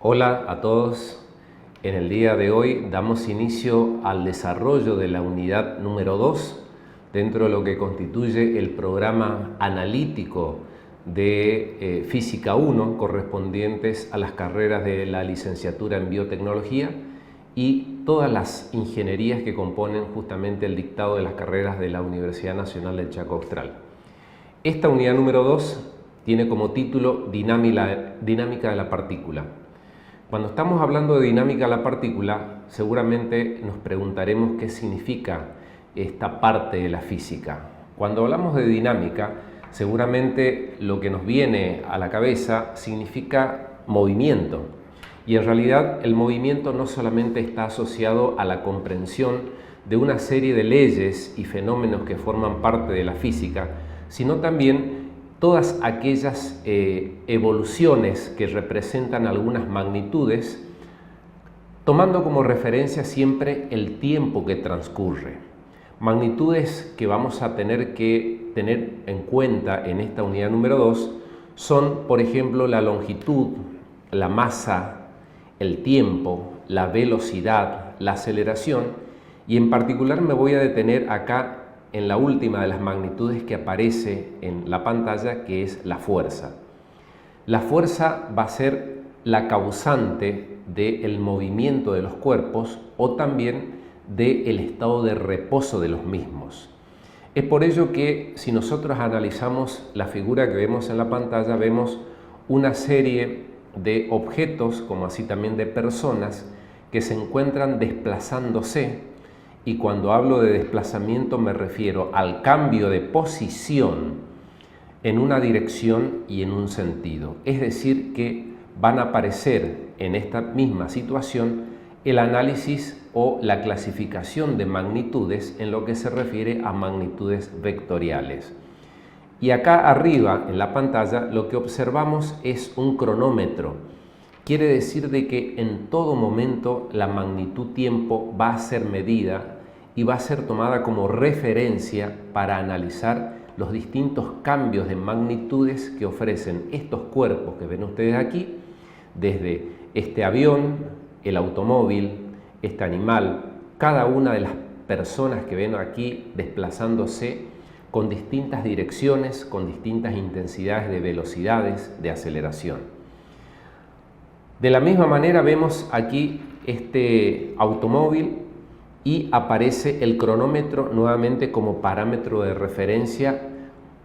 Hola a todos. En el día de hoy damos inicio al desarrollo de la unidad número 2 dentro de lo que constituye el programa analítico de Física 1 correspondientes a las carreras de la licenciatura en Biotecnología y todas las ingenierías que componen justamente el dictado de las carreras de la Universidad Nacional del Chaco Austral. Esta unidad número 2 tiene como título Dinámica de la partícula. Cuando estamos hablando de dinámica de la partícula, seguramente nos preguntaremos qué significa esta parte de la física. Cuando hablamos de dinámica, seguramente lo que nos viene a la cabeza significa movimiento. Y en realidad el movimiento no solamente está asociado a la comprensión de una serie de leyes y fenómenos que forman parte de la física, sino también todas aquellas evoluciones que representan algunas magnitudes, tomando como referencia siempre el tiempo que transcurre. Magnitudes que vamos a tener que tener en cuenta en esta unidad número 2 son, por ejemplo, la longitud, la masa, el tiempo, la velocidad, la aceleración, y en particular me voy a detener acá en la última de las magnitudes que aparece en la pantalla, que es la fuerza. La fuerza va a ser la causante del movimiento de los cuerpos o también del estado de reposo de los mismos. Es por ello que si nosotros analizamos la figura que vemos en la pantalla, vemos una serie de objetos, como así también de personas, que se encuentran desplazándose. Y cuando hablo de desplazamiento me refiero al cambio de posición en una dirección y en un sentido. Es decir, que van a aparecer en esta misma situación el análisis o la clasificación de magnitudes en lo que se refiere a magnitudes vectoriales. Y acá arriba en la pantalla lo que observamos es un cronómetro. Quiere decir de que en todo momento la magnitud tiempo va a ser medida y va a ser tomada como referencia para analizar los distintos cambios de magnitudes que ofrecen estos cuerpos que ven ustedes aquí, desde este avión, el automóvil, este animal, cada una de las personas que ven aquí desplazándose con distintas direcciones, con distintas intensidades de velocidades, de aceleración. De la misma manera vemos aquí este automóvil y aparece el cronómetro nuevamente como parámetro de referencia,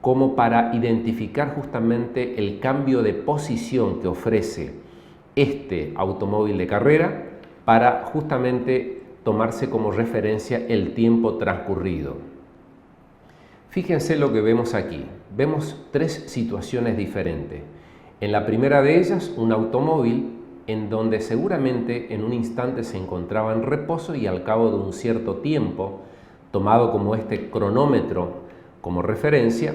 como para identificar justamente el cambio de posición que ofrece este automóvil de carrera para justamente tomarse como referencia el tiempo transcurrido. Fíjense lo que vemos aquí. Vemos tres situaciones diferentes. En la primera de ellas, un automóvil en donde seguramente en un instante se encontraba en reposo y al cabo de un cierto tiempo, tomado como este cronómetro como referencia,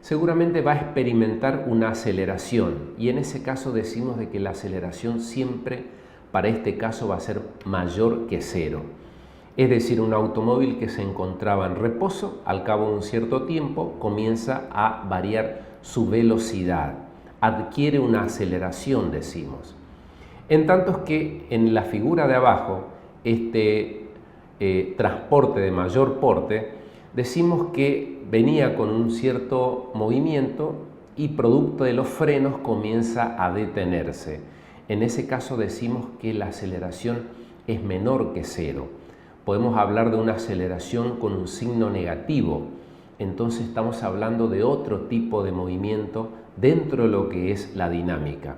seguramente va a experimentar una aceleración, y en ese caso decimos de que la aceleración siempre para este caso va a ser mayor que cero. Es decir, un automóvil que se encontraba en reposo, al cabo de un cierto tiempo comienza a variar su velocidad, adquiere una aceleración, decimos. En tanto que en la figura de abajo, este transporte de mayor porte, decimos que venía con un cierto movimiento y producto de los frenos comienza a detenerse. En ese caso decimos que la aceleración es menor que cero. Podemos hablar de una aceleración con un signo negativo. Entonces estamos hablando de otro tipo de movimiento dentro de lo que es la dinámica.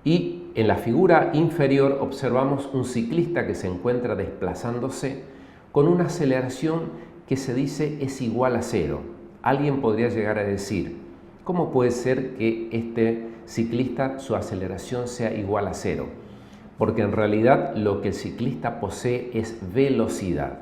Y en la figura inferior observamos un ciclista que se encuentra desplazándose con una aceleración que se dice es igual a cero. Alguien podría llegar a decir, ¿cómo puede ser que este ciclista su aceleración sea igual a cero? Porque en realidad lo que el ciclista posee es velocidad.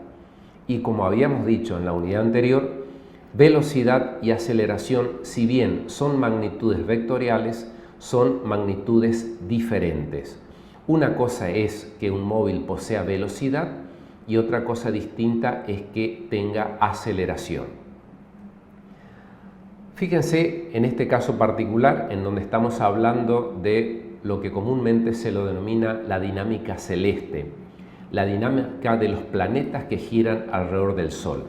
Y como habíamos dicho en la unidad anterior, velocidad y aceleración, si bien son magnitudes vectoriales, son magnitudes diferentes. Una cosa es que un móvil posea velocidad y otra cosa distinta es que tenga aceleración. Fíjense en este caso particular en donde estamos hablando de lo que comúnmente se lo denomina la dinámica celeste, la dinámica de los planetas que giran alrededor del Sol.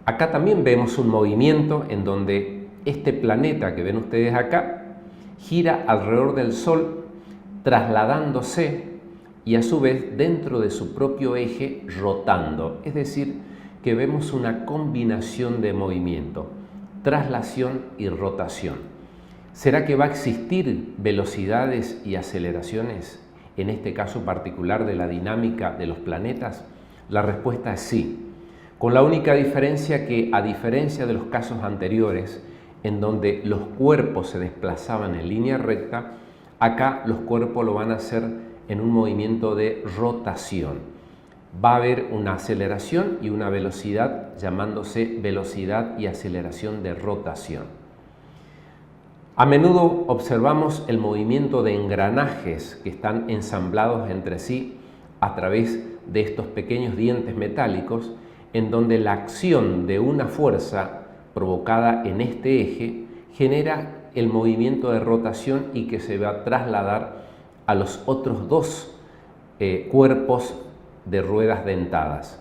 Acá también vemos un movimiento en donde este planeta que ven ustedes acá gira alrededor del Sol, trasladándose y a su vez dentro de su propio eje rotando. Es decir, que vemos una combinación de movimiento, traslación y rotación. ¿Será que va a existir velocidades y aceleraciones en este caso particular de la dinámica de los planetas? La respuesta es sí, con la única diferencia que, a diferencia de los casos anteriores, en donde los cuerpos se desplazaban en línea recta, acá los cuerpos lo van a hacer en un movimiento de rotación. Va a haber una aceleración y una velocidad llamándose velocidad y aceleración de rotación. A menudo observamos el movimiento de engranajes que están ensamblados entre sí a través de estos pequeños dientes metálicos, en donde la acción de una fuerza provocada en este eje genera el movimiento de rotación y que se va a trasladar a los otros dos cuerpos de ruedas dentadas.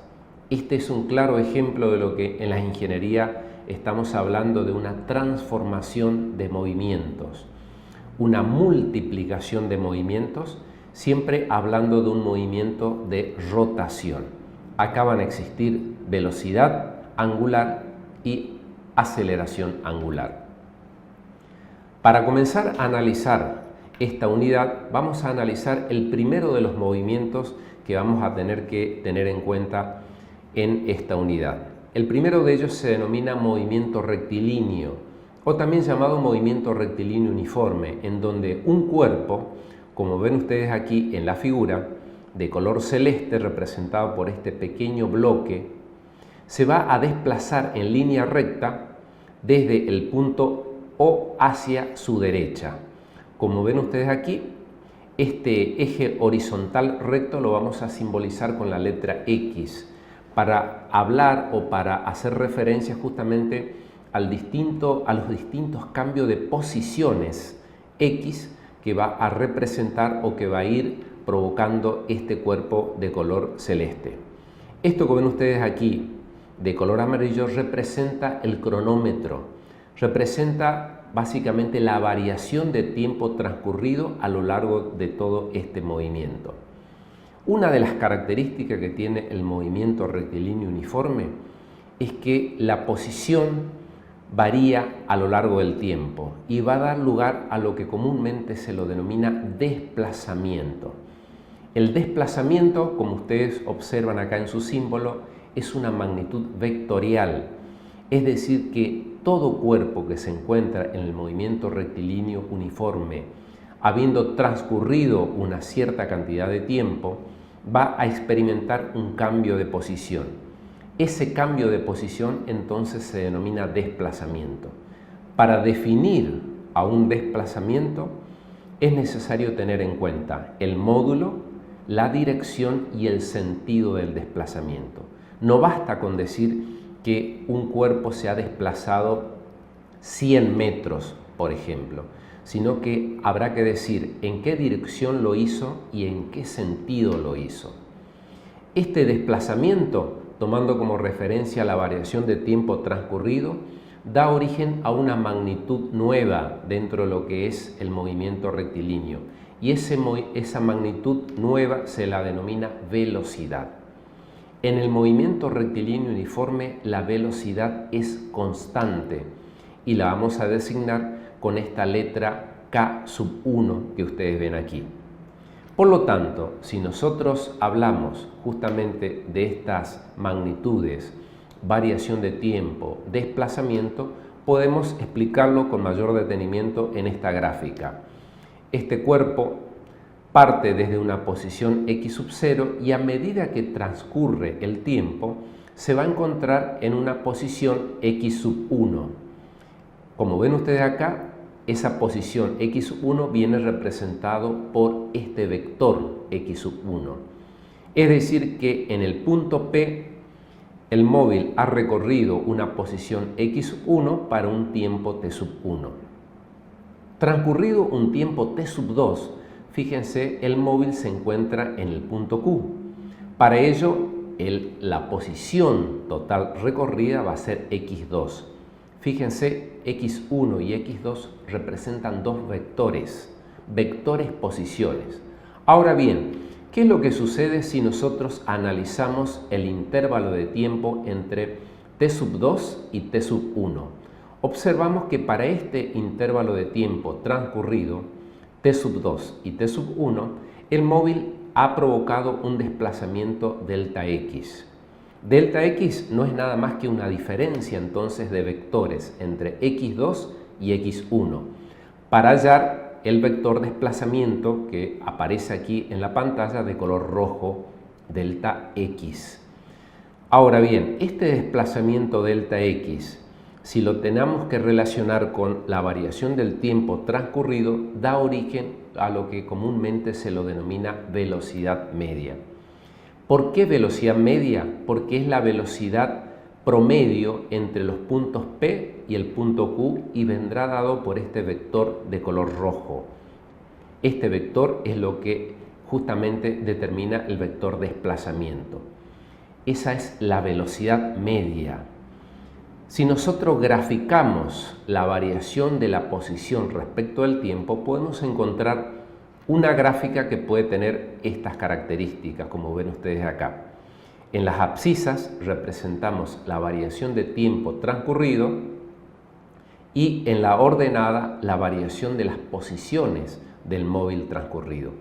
Este es un claro ejemplo de lo que en la ingeniería estamos hablando de una transformación de movimientos, una multiplicación de movimientos, siempre hablando de un movimiento de rotación. Acá van a existir velocidad angular y aceleración angular. Para comenzar a analizar esta unidad, vamos a analizar el primero de los movimientos que vamos a tener que tener en cuenta en esta unidad. El primero de ellos se denomina movimiento rectilíneo, o también llamado movimiento rectilíneo uniforme, en donde un cuerpo, como ven ustedes aquí en la figura, de color celeste representado por este pequeño bloque, se va a desplazar en línea recta desde el punto O hacia su derecha. Como ven ustedes aquí, este eje horizontal recto lo vamos a simbolizar con la letra X para hablar o para hacer referencia justamente a los distintos cambios de posiciones X que va a representar o que va a ir provocando este cuerpo de color celeste. Esto que ven ustedes aquí de color amarillo representa el cronómetro, representa básicamente la variación de tiempo transcurrido a lo largo de todo este movimiento. Una de las características que tiene el movimiento rectilíneo uniforme es que la posición varía a lo largo del tiempo y va a dar lugar a lo que comúnmente se lo denomina desplazamiento. El desplazamiento, como ustedes observan acá en su símbolo, es una magnitud vectorial, es decir que todo cuerpo que se encuentra en el movimiento rectilíneo uniforme, habiendo transcurrido una cierta cantidad de tiempo, va a experimentar un cambio de posición. Ese cambio de posición entonces se denomina desplazamiento. Para definir a un desplazamiento es necesario tener en cuenta el módulo, la dirección y el sentido del desplazamiento. No basta con decir que un cuerpo se ha desplazado 100 metros, por ejemplo, sino que habrá que decir en qué dirección lo hizo y en qué sentido lo hizo. Este desplazamiento, tomando como referencia la variación de tiempo transcurrido, da origen a una magnitud nueva dentro de lo que es el movimiento rectilíneo, y esa magnitud nueva se la denomina velocidad. En el movimiento rectilíneo uniforme la velocidad es constante y la vamos a designar con esta letra K1 que ustedes ven aquí. Por lo tanto, si nosotros hablamos justamente de estas magnitudes, variación de tiempo, desplazamiento, podemos explicarlo con mayor detenimiento en esta gráfica. Este cuerpo parte desde una posición X sub 0 y a medida que transcurre el tiempo se va a encontrar en una posición X sub 1. Como ven ustedes acá, esa posición X sub 1 viene representado por este vector X sub 1. Es decir que en el punto P el móvil ha recorrido una posición X sub 1 para un tiempo T sub 1. Transcurrido un tiempo t sub 2, fíjense, el móvil se encuentra en el punto Q. Para ello, la posición total recorrida va a ser x2. Fíjense, x1 y x2 representan dos vectores posiciones. Ahora bien, ¿qué es lo que sucede si nosotros analizamos el intervalo de tiempo entre t sub 2 y t sub 1? Observamos que para este intervalo de tiempo transcurrido, t sub 2 y t sub 1, el móvil ha provocado un desplazamiento delta x. Delta x no es nada más que una diferencia entonces de vectores entre x2 y x1 para hallar el vector desplazamiento que aparece aquí en la pantalla de color rojo, delta x. Ahora bien, este desplazamiento delta x, si lo tenemos que relacionar con la variación del tiempo transcurrido, da origen a lo que comúnmente se lo denomina velocidad media. ¿Por qué velocidad media? Porque es la velocidad promedio entre los puntos P y el punto Q y vendrá dado por este vector de color rojo. Este vector es lo que justamente determina el vector desplazamiento. Esa es la velocidad media. Si nosotros graficamos la variación de la posición respecto del tiempo, podemos encontrar una gráfica que puede tener estas características, como ven ustedes acá. En las abscisas representamos la variación de tiempo transcurrido y en la ordenada la variación de las posiciones del móvil transcurrido.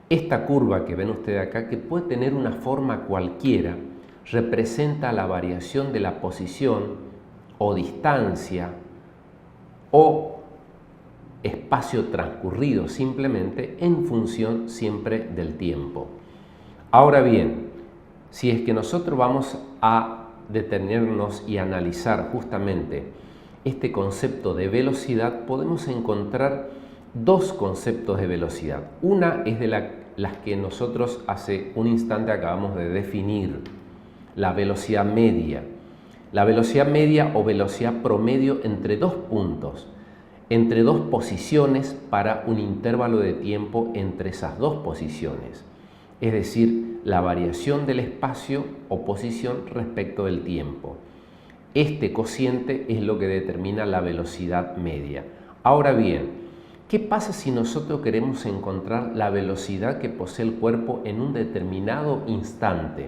Esta curva que ven ustedes acá, que puede tener una forma cualquiera, representa la variación de la posición o distancia o espacio transcurrido simplemente en función siempre del tiempo. Ahora bien, si es que nosotros vamos a detenernos y analizar justamente este concepto de velocidad, podemos encontrar dos conceptos de velocidad. Una es de las que nosotros hace un instante acabamos de definir, la velocidad media. La velocidad media o velocidad promedio entre dos puntos, entre dos posiciones para un intervalo de tiempo entre esas dos posiciones. Es decir, la variación del espacio o posición respecto del tiempo. Este cociente es lo que determina la velocidad media. Ahora bien, ¿qué pasa si nosotros queremos encontrar la velocidad que posee el cuerpo en un determinado instante?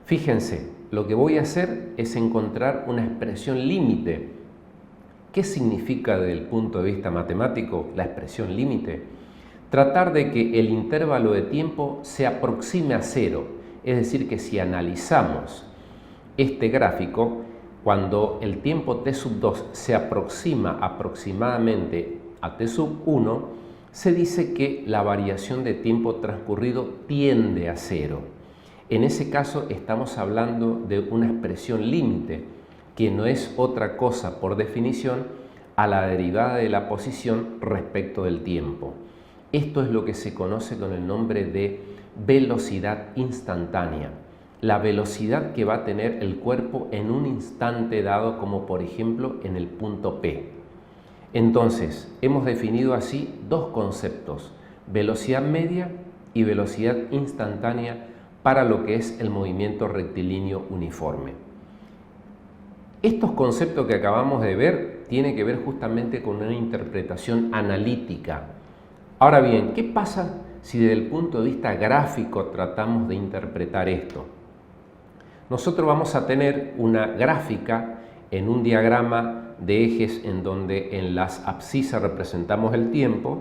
Fíjense, lo que voy a hacer es encontrar una expresión límite. ¿Qué significa desde el punto de vista matemático la expresión límite? Tratar de que el intervalo de tiempo se aproxime a cero, es decir, que si analizamos este gráfico, cuando el tiempo t sub 2 se aproxima aproximadamente a t sub 1, se dice que la variación de tiempo transcurrido tiende a cero. En ese caso estamos hablando de una expresión límite, que no es otra cosa por definición a la derivada de la posición respecto del tiempo. Esto es lo que se conoce con el nombre de velocidad instantánea, la velocidad que va a tener el cuerpo en un instante dado, como por ejemplo en el punto P. Entonces, hemos definido así dos conceptos, velocidad media y velocidad instantánea para lo que es el movimiento rectilíneo uniforme. Estos conceptos que acabamos de ver tienen que ver justamente con una interpretación analítica. Ahora bien, ¿qué pasa si desde el punto de vista gráfico tratamos de interpretar esto? Nosotros vamos a tener una gráfica en un diagrama de ejes en donde en las abscisas representamos el tiempo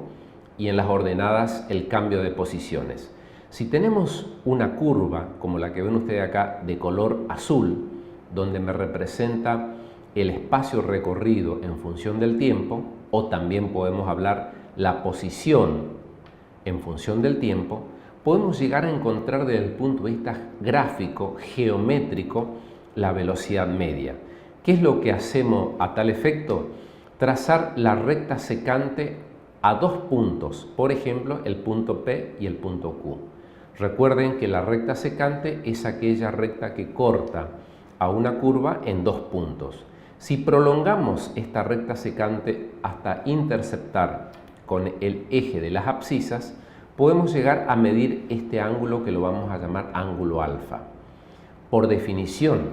y en las ordenadas el cambio de posiciones. Si tenemos una curva como la que ven ustedes acá de color azul, donde me representa el espacio recorrido en función del tiempo, o también podemos hablar la posición en función del tiempo, podemos llegar a encontrar desde el punto de vista gráfico, geométrico, la velocidad media. ¿Qué es lo que hacemos a tal efecto? Trazar la recta secante a dos puntos, por ejemplo, el punto P y el punto Q. Recuerden que la recta secante es aquella recta que corta a una curva en dos puntos. Si prolongamos esta recta secante hasta interceptar con el eje de las abscisas, podemos llegar a medir este ángulo que lo vamos a llamar ángulo alfa. Por definición,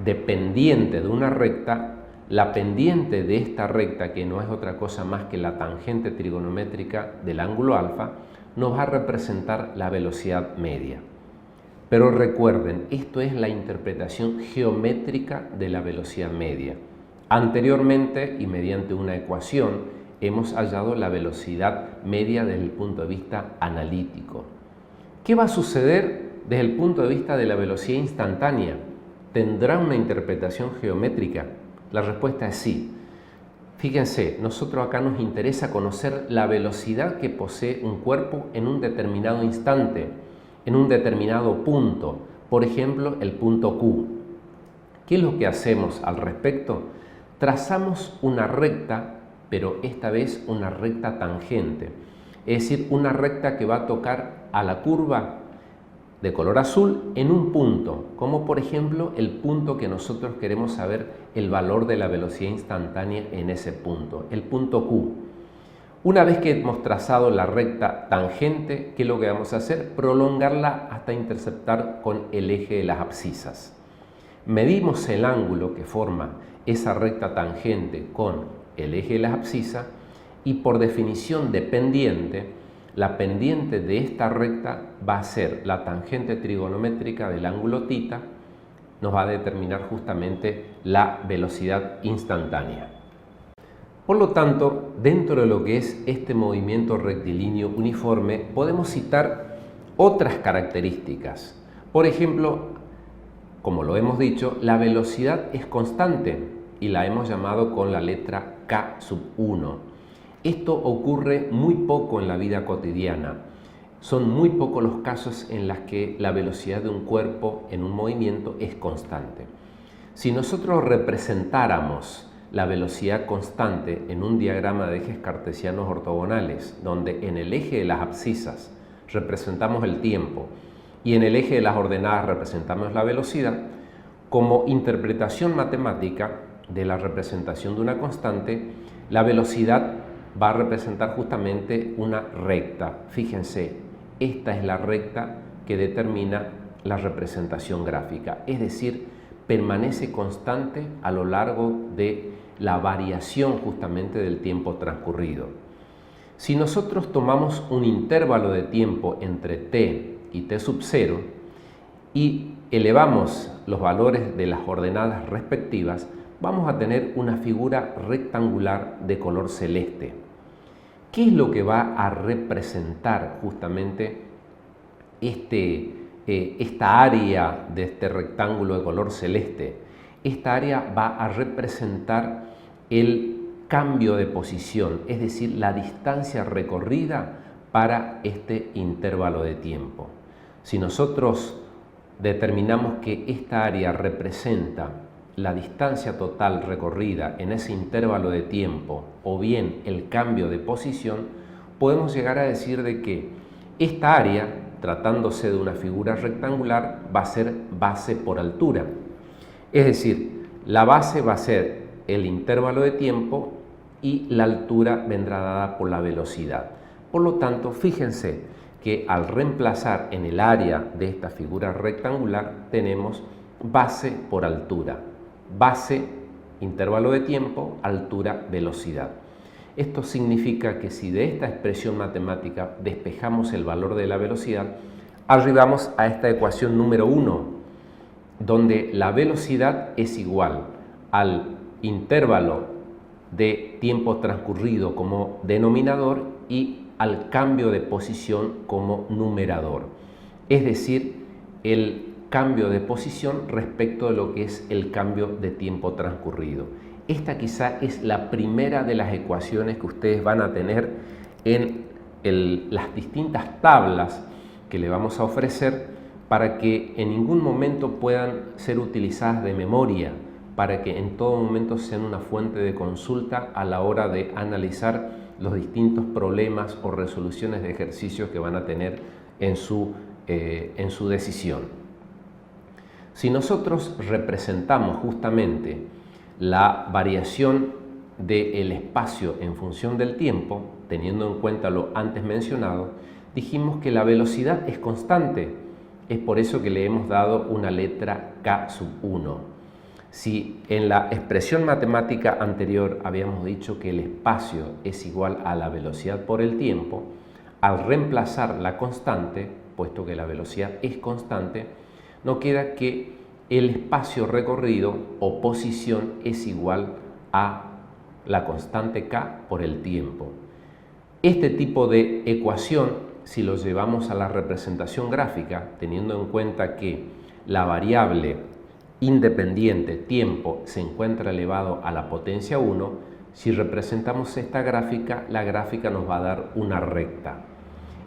dependiente de una recta, la pendiente de esta recta, que no es otra cosa más que la tangente trigonométrica del ángulo alfa, nos va a representar la velocidad media. Pero recuerden, esto es la interpretación geométrica de la velocidad media. Anteriormente, y mediante una ecuación, hemos hallado la velocidad media desde el punto de vista analítico. ¿Qué va a suceder desde el punto de vista de la velocidad instantánea? ¿Tendrá una interpretación geométrica? La respuesta es sí. Fíjense, nosotros acá nos interesa conocer la velocidad que posee un cuerpo en un determinado instante, en un determinado punto, por ejemplo, el punto Q. ¿Qué es lo que hacemos al respecto? Trazamos una recta, pero esta vez una recta tangente, es decir, una recta que va a tocar a la curva de color azul en un punto, como por ejemplo el punto que nosotros queremos saber el valor de la velocidad instantánea en ese punto, el punto Q. Una vez que hemos trazado la recta tangente, ¿qué es lo que vamos a hacer? Prolongarla hasta interceptar con el eje de las abscisas. Medimos el ángulo que forma esa recta tangente con el eje de las abscisas y por definición de pendiente, la pendiente de esta recta va a ser la tangente trigonométrica del ángulo θ, nos va a determinar justamente la velocidad instantánea. Por lo tanto, dentro de lo que es este movimiento rectilíneo uniforme, podemos citar otras características. Por ejemplo, como lo hemos dicho, la velocidad es constante y la hemos llamado con la letra K1. Esto ocurre muy poco en la vida cotidiana. Son muy pocos los casos en los que la velocidad de un cuerpo en un movimiento es constante. Si nosotros representáramos la velocidad constante en un diagrama de ejes cartesianos ortogonales, donde en el eje de las abscisas representamos el tiempo y en el eje de las ordenadas representamos la velocidad, como interpretación matemática de la representación de una constante, la velocidad va a representar justamente una recta. Fíjense, esta es la recta que determina la representación gráfica, es decir, permanece constante a lo largo de la variación justamente del tiempo transcurrido. Si nosotros tomamos un intervalo de tiempo entre t y t sub 0 y elevamos los valores de las ordenadas respectivas, vamos a tener una figura rectangular de color celeste. ¿Qué es lo que va a representar justamente esta área de este rectángulo de color celeste? Esta área va a representar el cambio de posición, es decir, la distancia recorrida para este intervalo de tiempo. Si nosotros determinamos que esta área representa la distancia total recorrida en ese intervalo de tiempo o bien el cambio de posición, podemos llegar a decir de que esta área, tratándose de una figura rectangular, va a ser base por altura. Es decir, la base va a ser el intervalo de tiempo y la altura vendrá dada por la velocidad. Por lo tanto, fíjense que al reemplazar en el área de esta figura rectangular tenemos base por altura. Base, intervalo de tiempo, altura, velocidad. Esto significa que si de esta expresión matemática despejamos el valor de la velocidad, arribamos a esta ecuación número 1, donde la velocidad es igual al intervalo de tiempo transcurrido como denominador y al cambio de posición como numerador. Es decir, el cambio de posición respecto de lo que es el cambio de tiempo transcurrido. Esta quizá es la primera de las ecuaciones que ustedes van a tener en las distintas tablas que le vamos a ofrecer para que en ningún momento puedan ser utilizadas de memoria, para que en todo momento sean una fuente de consulta a la hora de analizar los distintos problemas o resoluciones de ejercicios que van a tener en su decisión. Si nosotros representamos justamente la variación del espacio en función del tiempo, teniendo en cuenta lo antes mencionado, dijimos que la velocidad es constante. Es por eso que le hemos dado una letra K sub 1. Si en la expresión matemática anterior habíamos dicho que el espacio es igual a la velocidad por el tiempo, al reemplazar la constante, puesto que la velocidad es constante, no queda que el espacio recorrido o posición es igual a la constante K por el tiempo. Este tipo de ecuación, si lo llevamos a la representación gráfica, teniendo en cuenta que la variable independiente tiempo se encuentra elevado a la potencia 1, si representamos esta gráfica, la gráfica nos va a dar una recta.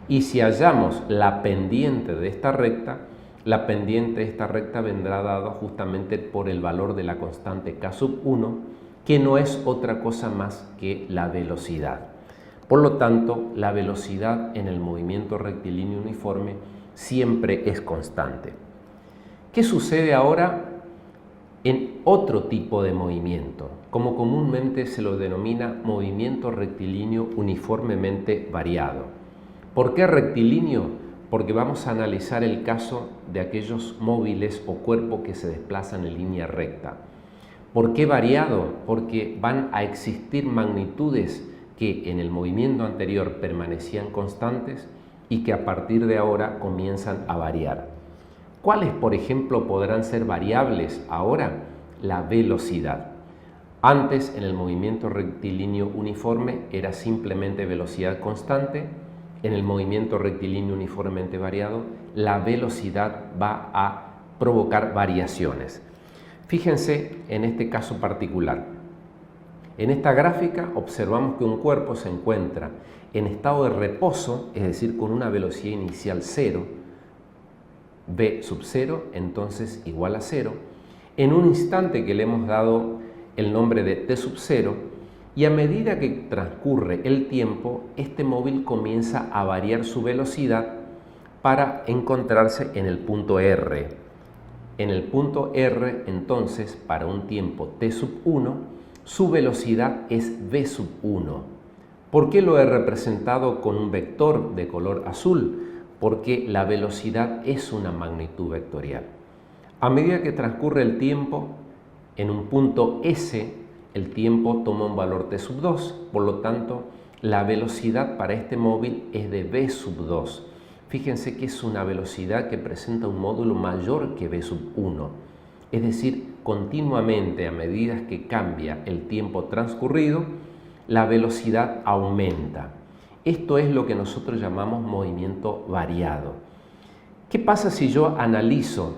Y si hallamos la pendiente de esta recta, la pendiente de esta recta vendrá dada justamente por el valor de la constante K sub 1, que no es otra cosa más que la velocidad. Por lo tanto, la velocidad en el movimiento rectilíneo uniforme siempre es constante. ¿Qué sucede ahora en otro tipo de movimiento, como comúnmente se lo denomina movimiento rectilíneo uniformemente variado? ¿Por qué rectilíneo? Porque vamos a analizar el caso de aquellos móviles o cuerpos que se desplazan en línea recta. ¿Por qué variado? Porque van a existir magnitudes que en el movimiento anterior permanecían constantes y que a partir de ahora comienzan a variar. ¿Cuáles, por ejemplo, podrán ser variables ahora? La velocidad. Antes, en el movimiento rectilíneo uniforme, era simplemente velocidad constante. En el movimiento rectilíneo uniformemente variado, la velocidad va a provocar variaciones. Fíjense en este caso particular. En esta gráfica observamos que un cuerpo se encuentra en estado de reposo, es decir, con una velocidad inicial 0, v sub 0, entonces igual a 0, en un instante que le hemos dado el nombre de t sub 0, y a medida que transcurre el tiempo, este móvil comienza a variar su velocidad para encontrarse en el punto R. En el punto R, entonces, para un tiempo t sub 1, su velocidad es v sub 1. ¿Por qué lo he representado con un vector de color azul? Porque la velocidad es una magnitud vectorial. A medida que transcurre el tiempo, en un punto S, el tiempo toma un valor t sub 2, por lo tanto, la velocidad para este móvil es de v sub 2. Fíjense que es una velocidad que presenta un módulo mayor que v sub 1. Es decir, continuamente, a medida que cambia el tiempo transcurrido, la velocidad aumenta. Esto es lo que nosotros llamamos movimiento variado. ¿Qué pasa si yo analizo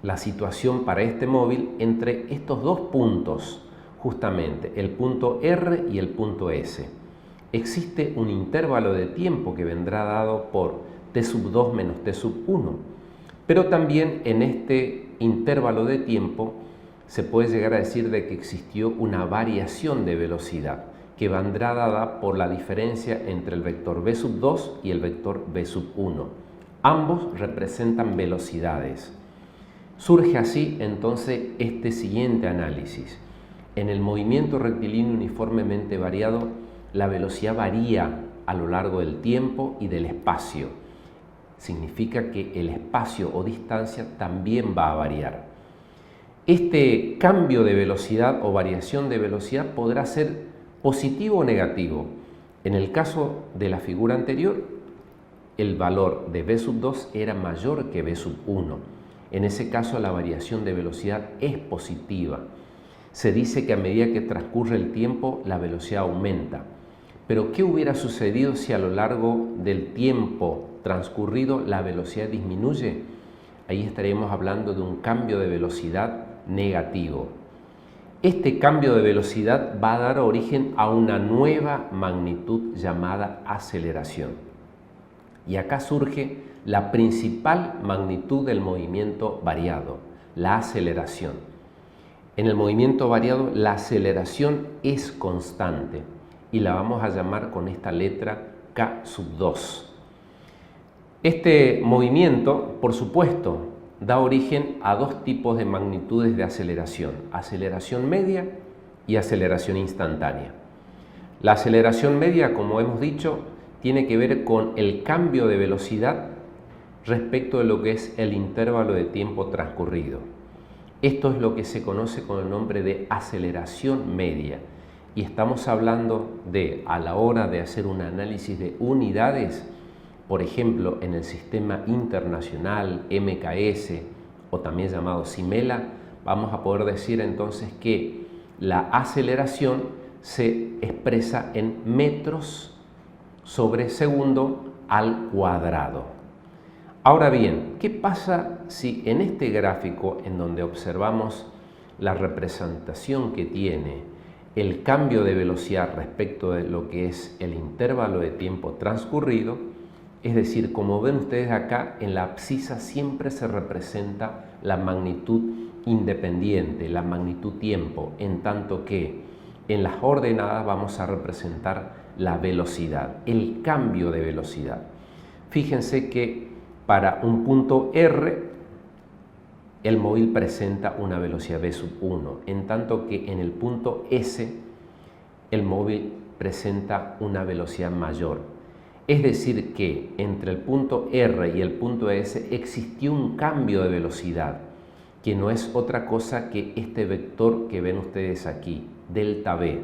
la situación para este móvil entre estos dos puntos? Justamente el punto R y el punto S. Existe un intervalo de tiempo que vendrá dado por t sub 2 menos t sub 1, pero también en este intervalo de tiempo se puede llegar a decir de que existió una variación de velocidad que vendrá dada por la diferencia entre el vector v sub 2 y el vector v sub 1. Ambos representan velocidades. Surge así entonces este siguiente análisis. En el movimiento rectilíneo uniformemente variado, la velocidad varía a lo largo del tiempo y del espacio. Significa que el espacio o distancia también va a variar. Este cambio de velocidad o variación de velocidad podrá ser positivo o negativo. En el caso de la figura anterior, el valor de v sub 2 era mayor que v sub 1. En ese caso, la variación de velocidad es positiva. Se dice que a medida que transcurre el tiempo, la velocidad aumenta. Pero ¿qué hubiera sucedido si a lo largo del tiempo transcurrido la velocidad disminuye? Ahí estaríamos hablando de un cambio de velocidad negativo. Este cambio de velocidad va a dar origen a una nueva magnitud llamada aceleración. Y acá surge la principal magnitud del movimiento variado, la aceleración. En el movimiento variado, la aceleración es constante y la vamos a llamar con esta letra K sub 2. Este movimiento, por supuesto, da origen a dos tipos de magnitudes de aceleración: aceleración media y aceleración instantánea. La aceleración media, como hemos dicho, tiene que ver con el cambio de velocidad respecto de lo que es el intervalo de tiempo transcurrido. Esto es lo que se conoce con el nombre de aceleración media, y estamos hablando de, a la hora de hacer un análisis de unidades, por ejemplo, en el sistema internacional MKS o también llamado SIMELA, vamos a poder decir entonces que la aceleración se expresa en metros sobre segundo al cuadrado. Ahora bien, ¿qué pasa si en este gráfico, en donde observamos la representación que tiene el cambio de velocidad respecto de lo que es el intervalo de tiempo transcurrido, es decir, como ven ustedes acá, en la abscisa siempre se representa la magnitud independiente, la magnitud tiempo, en tanto que en las ordenadas vamos a representar la velocidad, el cambio de velocidad. Fíjense que para un punto R, el móvil presenta una velocidad v sub 1, en tanto que en el punto S, el móvil presenta una velocidad mayor. Es decir que entre el punto R y el punto S existió un cambio de velocidad, que no es otra cosa que este vector que ven ustedes aquí, delta v.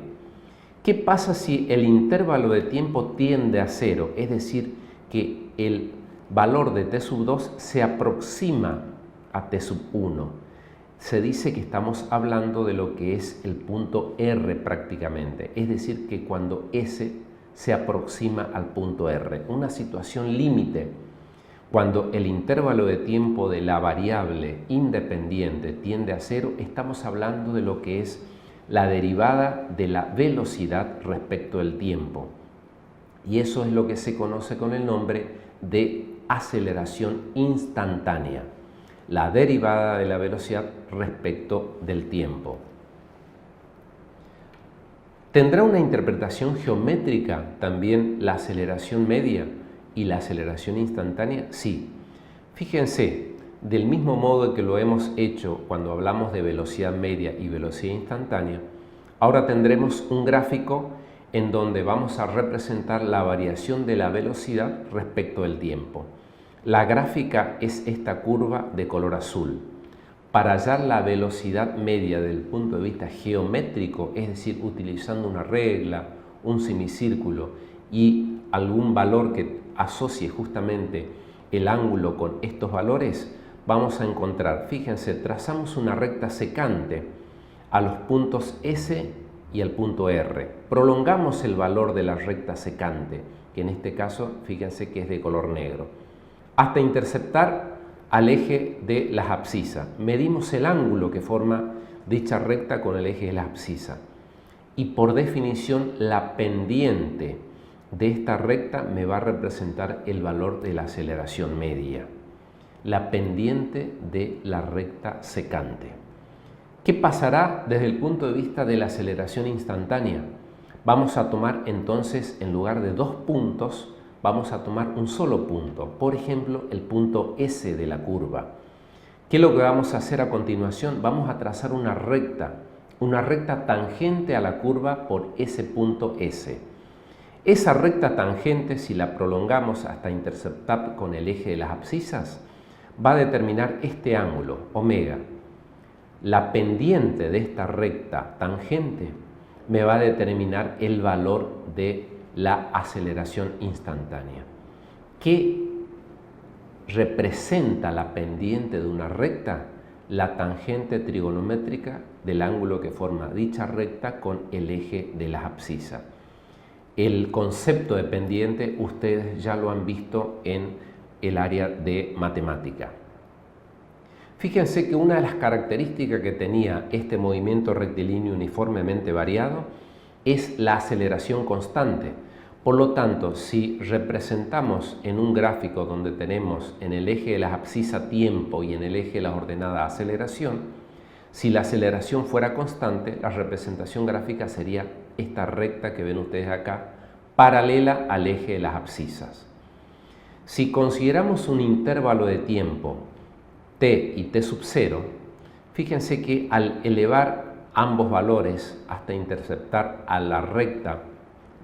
¿Qué pasa si el intervalo de tiempo tiende a cero? Es decir, que el valor de t sub 2 se aproxima a t sub 1. Se dice que estamos hablando de lo que es el punto R prácticamente, es decir, que cuando S se aproxima al punto R, una situación límite. Cuando el intervalo de tiempo de la variable independiente tiende a cero, estamos hablando de lo que es la derivada de la velocidad respecto del tiempo. Y eso es lo que se conoce con el nombre de aceleración instantánea, la derivada de la velocidad respecto del tiempo. ¿Tendrá una interpretación geométrica también la aceleración media y la aceleración instantánea? Sí. Fíjense, del mismo modo que lo hemos hecho cuando hablamos de velocidad media y velocidad instantánea, ahora tendremos un gráfico en donde vamos a representar la variación de la velocidad respecto del tiempo. La gráfica es esta curva de color azul. Para hallar la velocidad media desde el punto de vista geométrico, es decir, utilizando una regla, un semicírculo y algún valor que asocie justamente el ángulo con estos valores, vamos a encontrar, fíjense, trazamos una recta secante a los puntos S y al punto R. Prolongamos el valor de la recta secante, que en este caso, fíjense que es de color negro, hasta interceptar al eje de las abscisas. Medimos el ángulo que forma dicha recta con el eje de la abscisa. Y por definición, la pendiente de esta recta me va a representar el valor de la aceleración media. La pendiente de la recta secante. ¿Qué pasará desde el punto de vista de la aceleración instantánea? Vamos a tomar entonces, en lugar de dos puntos, vamos a tomar un solo punto, por ejemplo, el punto S de la curva. ¿Qué es lo que vamos a hacer a continuación? Vamos a trazar una recta tangente a la curva por ese punto S. Esa recta tangente, si la prolongamos hasta interceptar con el eje de las abscisas, va a determinar este ángulo, omega. La pendiente de esta recta tangente me va a determinar el valor de la aceleración instantánea. ¿Qué representa la pendiente de una recta? La tangente trigonométrica del ángulo que forma dicha recta con el eje de las abscisas. El concepto de pendiente ustedes ya lo han visto en el área de matemática. Fíjense que una de las características que tenía este movimiento rectilíneo uniformemente variado es la aceleración constante. Por lo tanto, si representamos en un gráfico donde tenemos en el eje de las abscisas tiempo y en el eje de las ordenadas aceleración, si la aceleración fuera constante, la representación gráfica sería esta recta que ven ustedes acá, paralela al eje de las abscisas. Si consideramos un intervalo de tiempo t y t sub 0, fíjense que al elevar ambos valores hasta interceptar a la recta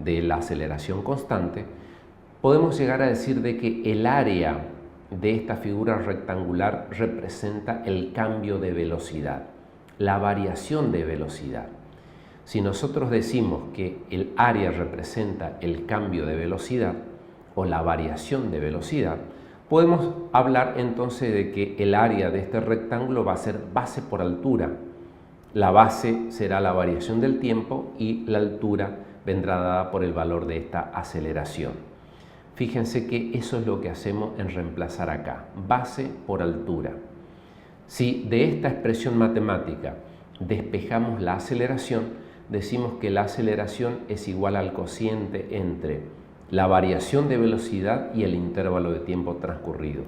de la aceleración constante, podemos llegar a decir de que el área de esta figura rectangular representa el cambio de velocidad, la variación de velocidad. Si nosotros decimos que el área representa el cambio de velocidad o la variación de velocidad, podemos hablar entonces de que el área de este rectángulo va a ser base por altura. La base será la variación del tiempo y la altura vendrá dada por el valor de esta aceleración. Fíjense que eso es lo que hacemos en reemplazar acá, base por altura. Si de esta expresión matemática despejamos la aceleración, decimos que la aceleración es igual al cociente entre la variación de velocidad y el intervalo de tiempo transcurrido.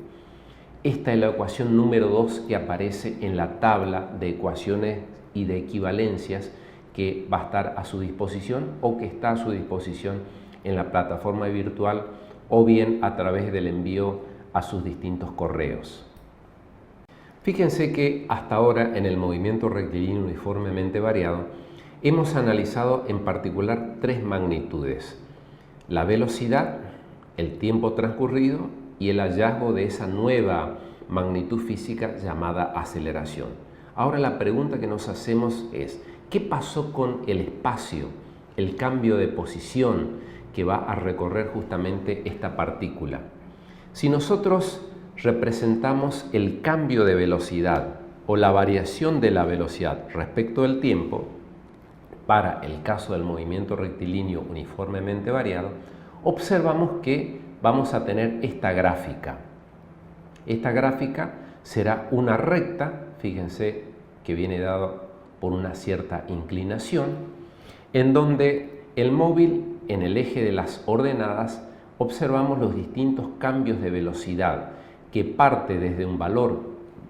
Esta es la ecuación número 2 que aparece en la tabla de ecuaciones y de equivalencias que va a estar a su disposición o que está a su disposición en la plataforma virtual o bien a través del envío a sus distintos correos. Fíjense que hasta ahora en el movimiento rectilíneo uniformemente variado hemos analizado en particular tres magnitudes: la velocidad, el tiempo transcurrido y el hallazgo de esa nueva magnitud física llamada aceleración. Ahora la pregunta que nos hacemos es: ¿qué pasó con el espacio, el cambio de posición que va a recorrer justamente esta partícula? Si nosotros representamos el cambio de velocidad o la variación de la velocidad respecto del tiempo, para el caso del movimiento rectilíneo uniformemente variado, observamos que vamos a tener esta gráfica. Esta gráfica será una recta, fíjense que viene dado por una cierta inclinación, en donde el móvil en el eje de las ordenadas observamos los distintos cambios de velocidad que parte desde un valor,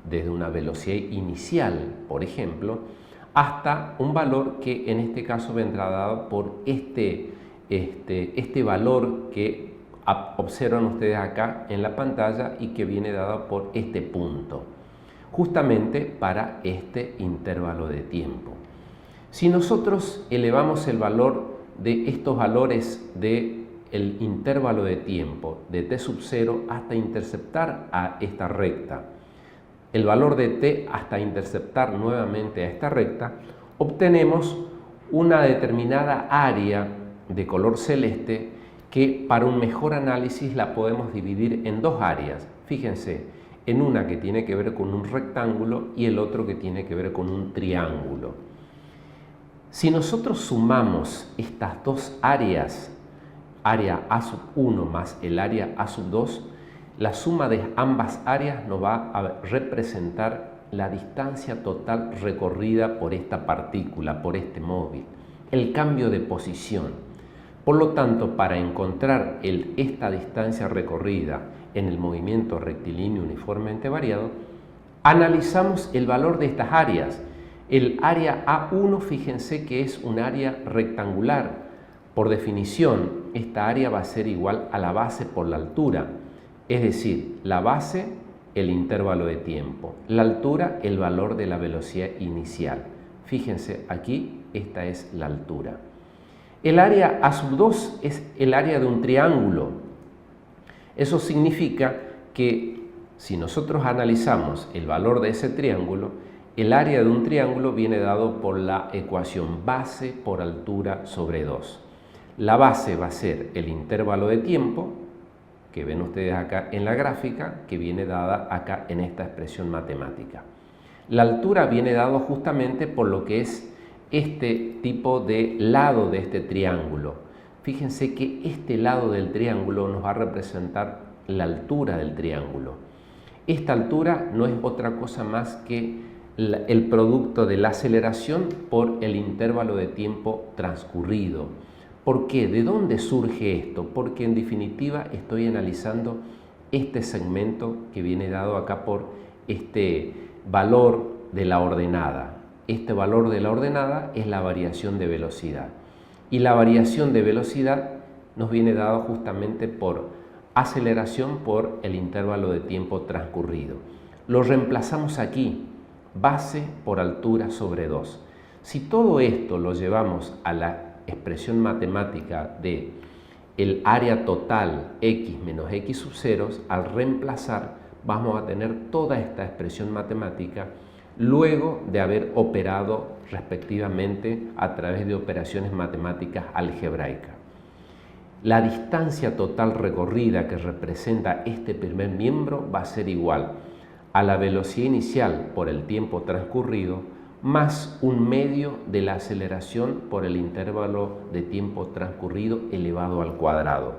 desde una velocidad inicial, por ejemplo, hasta un valor que en este caso vendrá dado por este valor que observan ustedes acá en la pantalla y que viene dado por este punto, justamente para este intervalo de tiempo. Si nosotros elevamos el valor de estos valores del intervalo de tiempo de t sub 0 hasta interceptar a esta recta, el valor de t hasta interceptar nuevamente a esta recta, obtenemos una determinada área de color celeste que para un mejor análisis la podemos dividir en dos áreas. Fíjense, en una que tiene que ver con un rectángulo y el otro que tiene que ver con un triángulo. Si nosotros sumamos estas dos áreas, área A sub 1 más el área A sub 2, la suma de ambas áreas nos va a representar la distancia total recorrida por esta partícula, por este móvil, el cambio de posición. Por lo tanto, para encontrar esta distancia recorrida en el movimiento rectilíneo uniformemente variado, analizamos el valor de estas áreas. El área A1, fíjense que es un área rectangular. Por definición, esta área va a ser igual a la base por la altura. Es decir, la base, el intervalo de tiempo, la altura, el valor de la velocidad inicial. Fíjense, aquí esta es la altura. El área A sub 2 es el área de un triángulo. Eso significa que si nosotros analizamos el valor de ese triángulo, el área de un triángulo viene dado por la ecuación base por altura sobre 2. La base va a ser el intervalo de tiempo, que ven ustedes acá en la gráfica, que viene dada acá en esta expresión matemática. La altura viene dado justamente por lo que es este tipo de lado de este triángulo. Fíjense que este lado del triángulo nos va a representar la altura del triángulo. Esta altura no es otra cosa más que el producto de la aceleración por el intervalo de tiempo transcurrido. ¿Por qué? ¿De dónde surge esto? Porque en definitiva estoy analizando este segmento que viene dado acá por este valor de la ordenada. Este valor de la ordenada es la variación de velocidad. Y la variación de velocidad nos viene dado justamente por aceleración por el intervalo de tiempo transcurrido. lo reemplazamos aquí, base por altura sobre 2. Si todo esto lo llevamos a la expresión matemática de el área total x menos x sub 0, al reemplazar vamos a tener toda esta expresión matemática luego de haber operado respectivamente a través de operaciones matemáticas algebraicas. La distancia total recorrida que representa este primer miembro va a ser igual a la velocidad inicial por el tiempo transcurrido más un medio de la aceleración por el intervalo de tiempo transcurrido elevado al cuadrado.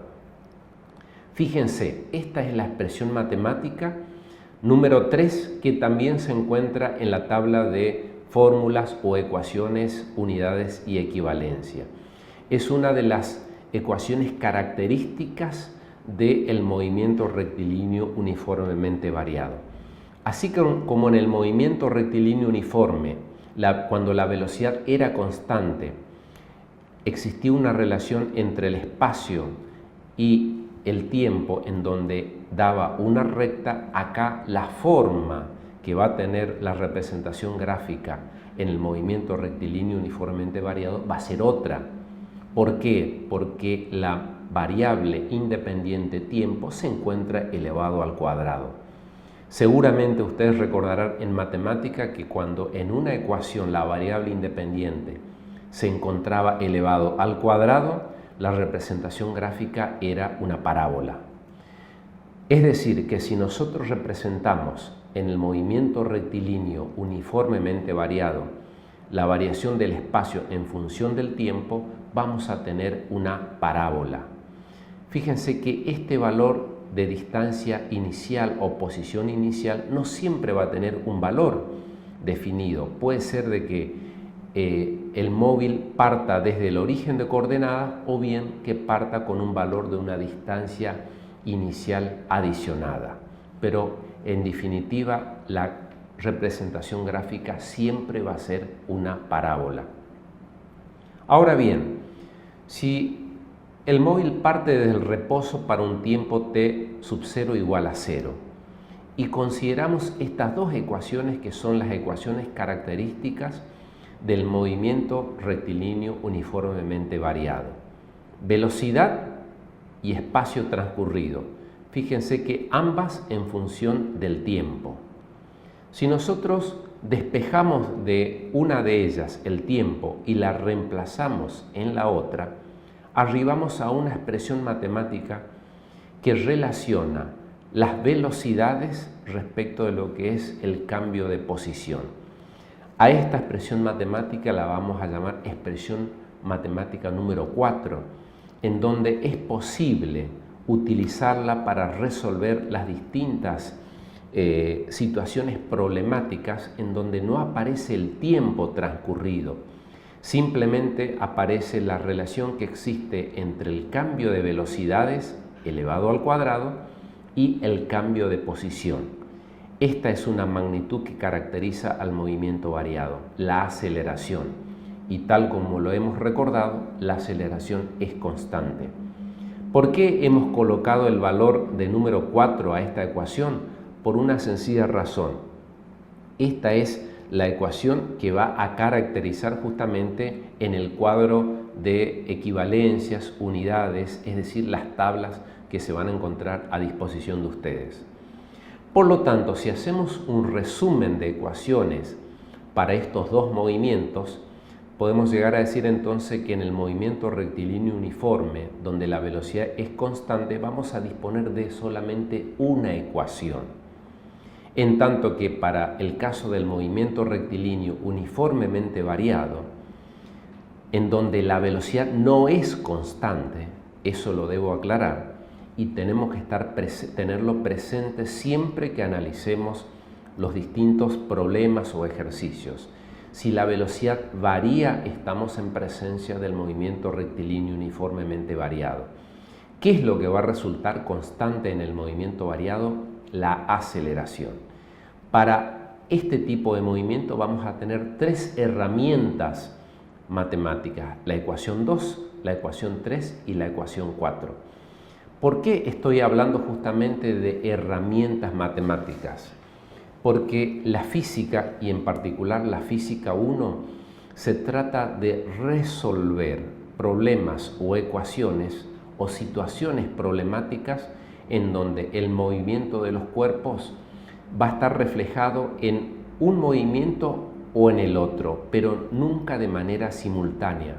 Fíjense, esta es la expresión matemática número 3 que también se encuentra en la tabla de fórmulas o ecuaciones, unidades y equivalencia. Es una de las ecuaciones características del movimiento rectilíneo uniformemente variado. Así como en el movimiento rectilíneo uniforme, cuando la velocidad era constante, existía una relación entre el espacio y el tiempo en donde daba una recta. Acá la forma que va a tener la representación gráfica en el movimiento rectilíneo uniformemente variado va a ser otra. ¿Por qué? Porque la variable independiente tiempo se encuentra elevado al cuadrado. Seguramente ustedes recordarán en matemática que cuando en una ecuación la variable independiente se encontraba elevado al cuadrado, la representación gráfica era una parábola. Es decir, que si nosotros representamos en el movimiento rectilíneo uniformemente variado la variación del espacio en función del tiempo, vamos a tener una parábola. Fíjense que este valor de distancia inicial o posición inicial no siempre va a tener un valor definido. Puede ser de que el móvil parta desde el origen de coordenadas o bien que parta con un valor de una distancia inicial adicionada. Pero en definitiva la representación gráfica siempre va a ser una parábola. Ahora bien, si el móvil parte desde el reposo para un tiempo t sub 0 igual a 0 y consideramos estas dos ecuaciones que son las ecuaciones características del movimiento rectilíneo uniformemente variado, velocidad y espacio transcurrido, fíjense que ambas en función del tiempo. Si nosotros despejamos de una de ellas el tiempo y la reemplazamos en la otra, arribamos a una expresión matemática que relaciona las velocidades respecto de lo que es el cambio de posición. A esta expresión matemática la vamos a llamar expresión matemática número 4, en donde es posible utilizarla para resolver las distintas situaciones problemáticas en donde no aparece el tiempo transcurrido, simplemente aparece la relación que existe entre el cambio de velocidades elevado al cuadrado y el cambio de posición. Esta es una magnitud que caracteriza al movimiento variado, la aceleración, y tal como lo hemos recordado, la aceleración es constante. ¿Por qué hemos colocado el valor de número 4 a esta ecuación? Por una sencilla razón. Esta es la ecuación que va a caracterizar justamente en el cuadro de equivalencias, unidades, es decir, las tablas que se van a encontrar a disposición de ustedes. Por lo tanto, si hacemos un resumen de ecuaciones para estos dos movimientos, podemos llegar a decir entonces que en el movimiento rectilíneo uniforme, donde la velocidad es constante, vamos a disponer de solamente una ecuación. En tanto que para el caso del movimiento rectilíneo uniformemente variado, en donde la velocidad no es constante, eso lo debo aclarar, y tenemos que tenerlo presente siempre que analicemos los distintos problemas o ejercicios. Si la velocidad varía, estamos en presencia del movimiento rectilíneo uniformemente variado. ¿Qué es lo que va a resultar constante en el movimiento variado? La aceleración. Para este tipo de movimiento vamos a tener tres herramientas matemáticas: la ecuación 2, la ecuación 3 y la ecuación 4. ¿Por qué estoy hablando justamente de herramientas matemáticas? porque la física, y en particular la física 1, se trata de resolver problemas o ecuaciones o situaciones problemáticas en donde el movimiento de los cuerpos va a estar reflejado en un movimiento o en el otro, pero nunca de manera simultánea.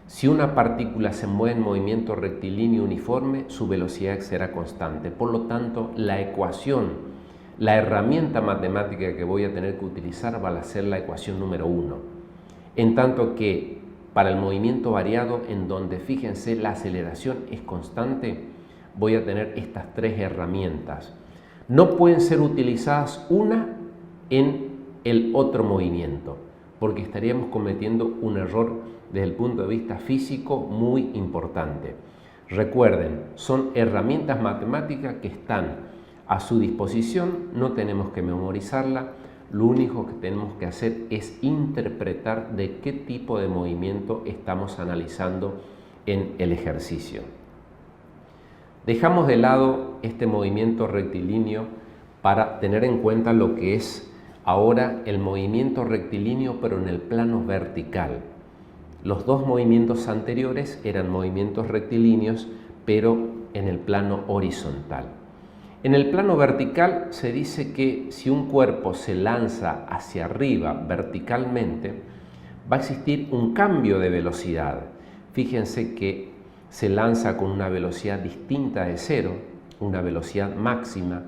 Si una partícula se mueve en movimiento rectilíneo uniforme, su velocidad será constante. Por lo tanto, la ecuación, la herramienta matemática que voy a tener que utilizar va a ser la ecuación número 1. En tanto que para el movimiento variado, en donde fíjense la aceleración es constante, voy a tener estas 3 herramientas. No pueden ser utilizadas una en el otro movimiento, porque estaríamos cometiendo un error desde el punto de vista físico muy importante. Recuerden, son herramientas matemáticas que están a su disposición, no tenemos que memorizarla, lo único que tenemos que hacer es interpretar de qué tipo de movimiento estamos analizando en el ejercicio. Dejamos de lado este movimiento rectilíneo para tener en cuenta lo que es ahora el movimiento rectilíneo, pero en el plano vertical. Los 2 movimientos anteriores eran movimientos rectilíneos, pero en el plano horizontal. En el plano vertical se dice que si un cuerpo se lanza hacia arriba verticalmente, va a existir un cambio de velocidad. Fíjense que se lanza con una velocidad distinta de cero, una velocidad máxima,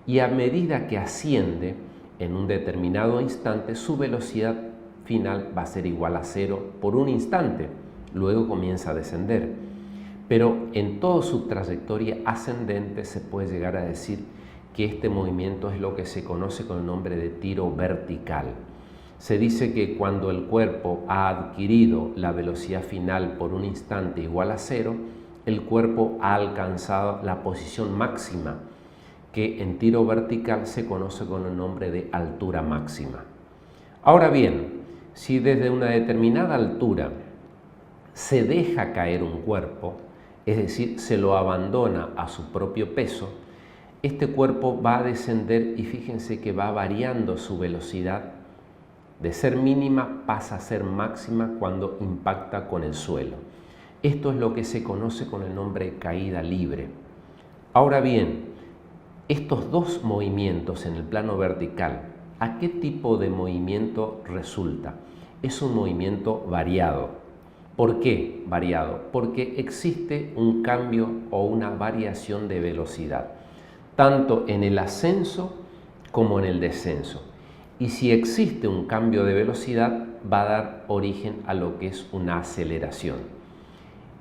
y a medida que asciende en un determinado instante, su velocidad final va a ser igual a 0 por un instante, luego comienza a descender. Pero en toda su trayectoria ascendente se puede llegar a decir que este movimiento es lo que se conoce con el nombre de tiro vertical. Se dice que cuando el cuerpo ha adquirido la velocidad final por un instante igual a 0, el cuerpo ha alcanzado la posición máxima, que en tiro vertical se conoce con el nombre de altura máxima. Ahora bien, si desde una determinada altura se deja caer un cuerpo, es decir, se lo abandona a su propio peso, este cuerpo va a descender y fíjense que va variando su velocidad. De ser mínima pasa a ser máxima cuando impacta con el suelo. Esto es lo que se conoce con el nombre de caída libre. Ahora bien, estos 2 movimientos en el plano vertical, ¿a qué tipo de movimiento resulta? Es un movimiento variado. ¿Por qué variado? Porque existe un cambio o una variación de velocidad, tanto en el ascenso como en el descenso. Y si existe un cambio de velocidad, va a dar origen a lo que es una aceleración.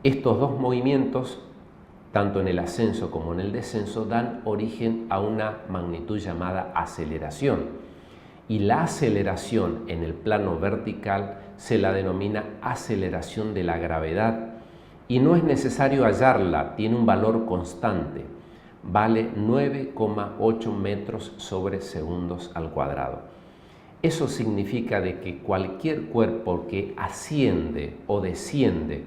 Estos 2 movimientos, tanto en el ascenso como en el descenso, dan origen a una magnitud llamada aceleración. Y la aceleración en el plano vertical se la denomina aceleración de la gravedad. Y no es necesario hallarla, tiene un valor constante. Vale 9,8 metros sobre segundos al cuadrado. Eso significa de que cualquier cuerpo que asciende o desciende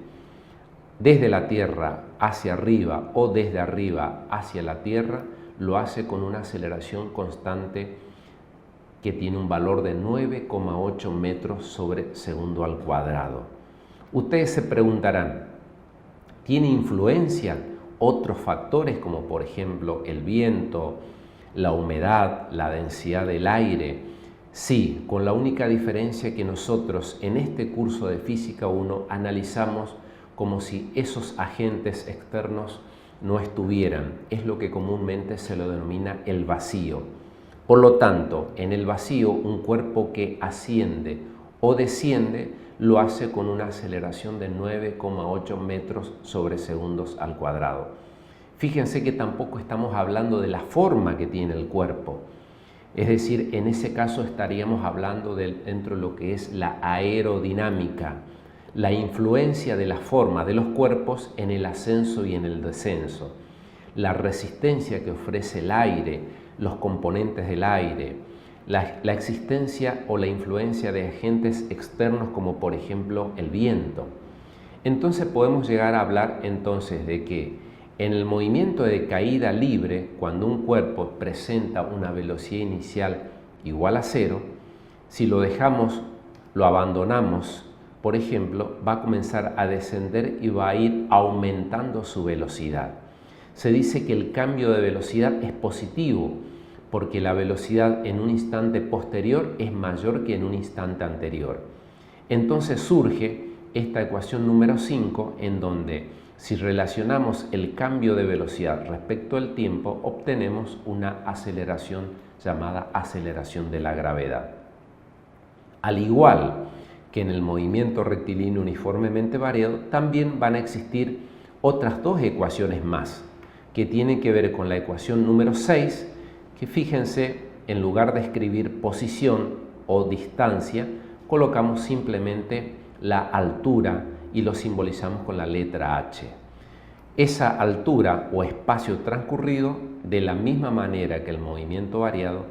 desde la Tierra hacia arriba o desde arriba hacia la Tierra, lo hace con una aceleración constante que tiene un valor de 9,8 metros sobre segundo al cuadrado. Ustedes se preguntarán, ¿tiene influencia otros factores como por ejemplo el viento, la humedad, la densidad del aire? Sí, con la única diferencia que nosotros en este curso de Física 1 analizamos como si esos agentes externos no estuvieran. Es lo que comúnmente se lo denomina el vacío. Por lo tanto, en el vacío, un cuerpo que asciende o desciende lo hace con una aceleración de 9,8 metros sobre segundos al cuadrado. Fíjense que tampoco estamos hablando de la forma que tiene el cuerpo. Es decir, en ese caso estaríamos hablando dentro de lo que es la aerodinámica, la influencia de la forma de los cuerpos en el ascenso y en el descenso, la resistencia que ofrece el aire, los componentes del aire, la existencia o la influencia de agentes externos como por ejemplo el viento. Entonces podemos llegar a hablar entonces de que en el movimiento de caída libre, cuando un cuerpo presenta una velocidad inicial igual a 0, si lo dejamos, lo abandonamos, por ejemplo, va a comenzar a descender y va a ir aumentando su velocidad. Se dice que el cambio de velocidad es positivo, porque la velocidad en un instante posterior es mayor que en un instante anterior. Entonces surge esta ecuación número 5, en donde si relacionamos el cambio de velocidad respecto al tiempo, obtenemos una aceleración llamada aceleración de la gravedad. Al igual que en el movimiento rectilíneo uniformemente variado, también van a existir otras dos ecuaciones más, que tienen que ver con la ecuación número 6, que fíjense, en lugar de escribir posición o distancia, colocamos simplemente la altura y lo simbolizamos con la letra H. Esa altura o espacio transcurrido, de la misma manera que el movimiento variado,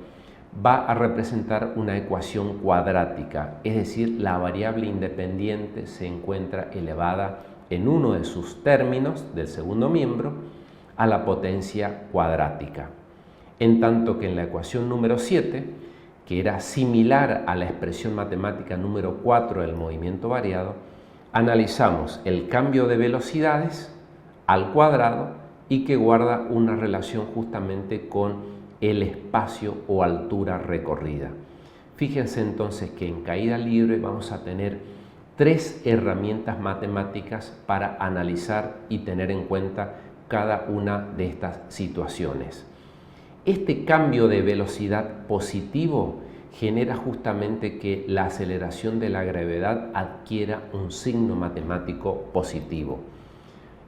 va a representar una ecuación cuadrática, es decir, la variable independiente se encuentra elevada en uno de sus términos del segundo miembro a la potencia cuadrática. En tanto que en la ecuación número 7, que era similar a la expresión matemática número 4 del movimiento variado, analizamos el cambio de velocidades al cuadrado y que guarda una relación justamente con el espacio o altura recorrida. Fíjense entonces que en caída libre vamos a tener 3 herramientas matemáticas para analizar y tener en cuenta cada una de estas situaciones. Este cambio de velocidad positivo genera justamente que la aceleración de la gravedad adquiera un signo matemático positivo.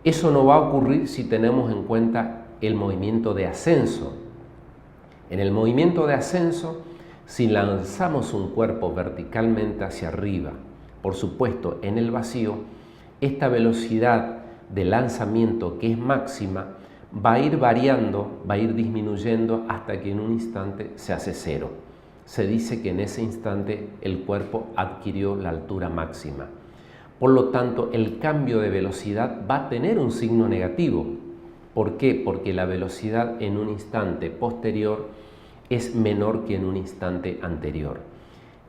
Eso no va a ocurrir si tenemos en cuenta el movimiento de ascenso. En el movimiento de ascenso, si lanzamos un cuerpo verticalmente hacia arriba, por supuesto en el vacío, esta velocidad de lanzamiento, que es máxima, va a ir variando, va a ir disminuyendo hasta que en un instante se hace 0. Se dice que en ese instante el cuerpo adquirió la altura máxima. Por lo tanto, el cambio de velocidad va a tener un signo negativo. ¿Por qué? Porque la velocidad en un instante posterior es menor que en un instante anterior.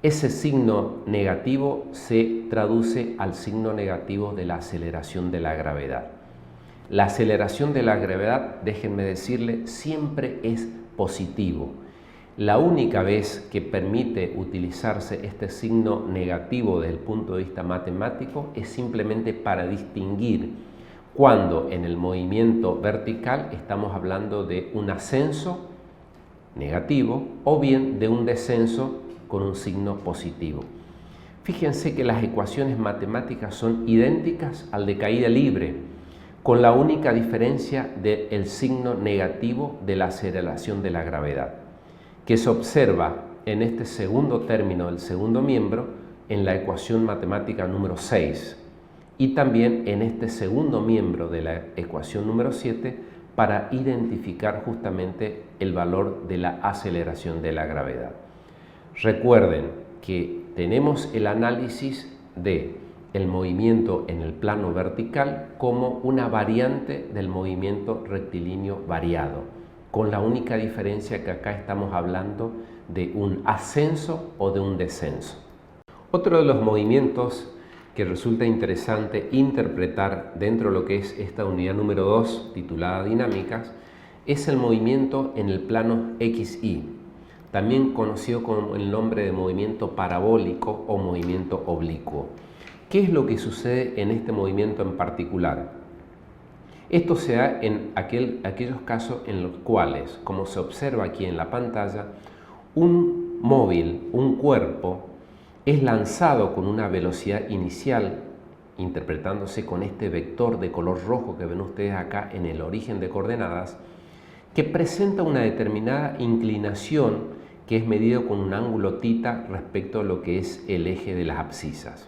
Ese signo negativo se traduce al signo negativo de la aceleración de la gravedad. La aceleración de la gravedad, déjenme decirle, siempre es positivo. La única vez que permite utilizarse este signo negativo desde el punto de vista matemático es simplemente para distinguir cuando en el movimiento vertical estamos hablando de un ascenso negativo o bien de un descenso con un signo positivo. Fíjense que las ecuaciones matemáticas son idénticas al de caída libre, con la única diferencia del signo negativo de la aceleración de la gravedad, que se observa en este segundo término del segundo miembro en la ecuación matemática número 6 y también en este segundo miembro de la ecuación número 7 para identificar justamente el valor de la aceleración de la gravedad. Recuerden que tenemos el análisis de el movimiento en el plano vertical como una variante del movimiento rectilíneo variado, con la única diferencia que acá estamos hablando de un ascenso o de un descenso. Otro de los movimientos que resulta interesante interpretar dentro de lo que es esta unidad número 2 titulada dinámicas es el movimiento en el plano XY, también conocido con el nombre de movimiento parabólico o movimiento oblicuo. ¿Qué es lo que sucede en este movimiento en particular? Esto se da en aquellos casos en los cuales, como se observa aquí en la pantalla, un móvil, un cuerpo, es lanzado con una velocidad inicial, interpretándose con este vector de color rojo que ven ustedes acá en el origen de coordenadas, que presenta una determinada inclinación que es medido con un ángulo θ respecto a lo que es el eje de las abscisas.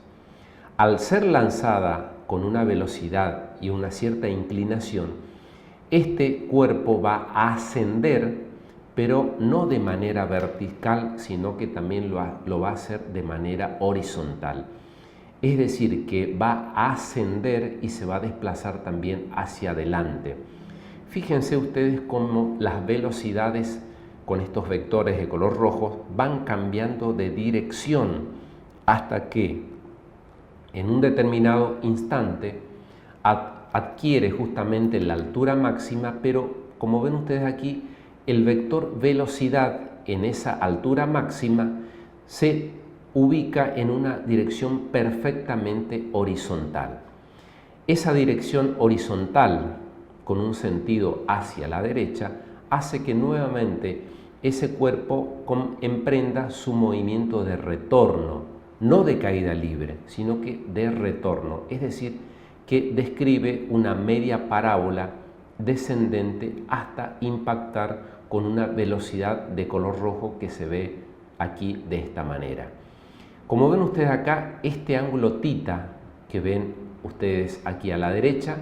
Al ser lanzada con una velocidad y una cierta inclinación, este cuerpo va a ascender, pero no de manera vertical, sino que también lo va a hacer de manera horizontal. Es decir, que va a ascender y se va a desplazar también hacia adelante. Fíjense ustedes cómo las velocidades con estos vectores de color rojo van cambiando de dirección hasta que en un determinado instante adquiere justamente la altura máxima, pero como ven ustedes aquí, el vector velocidad en esa altura máxima se ubica en una dirección perfectamente horizontal. Esa dirección horizontal, con un sentido hacia la derecha, hace que nuevamente ese cuerpo emprenda su movimiento de retorno, no de caída libre, sino que de retorno, es decir, que describe una media parábola descendente hasta impactar con una velocidad de color rojo que se ve aquí de esta manera. Como ven ustedes acá, este ángulo tita que ven ustedes aquí a la derecha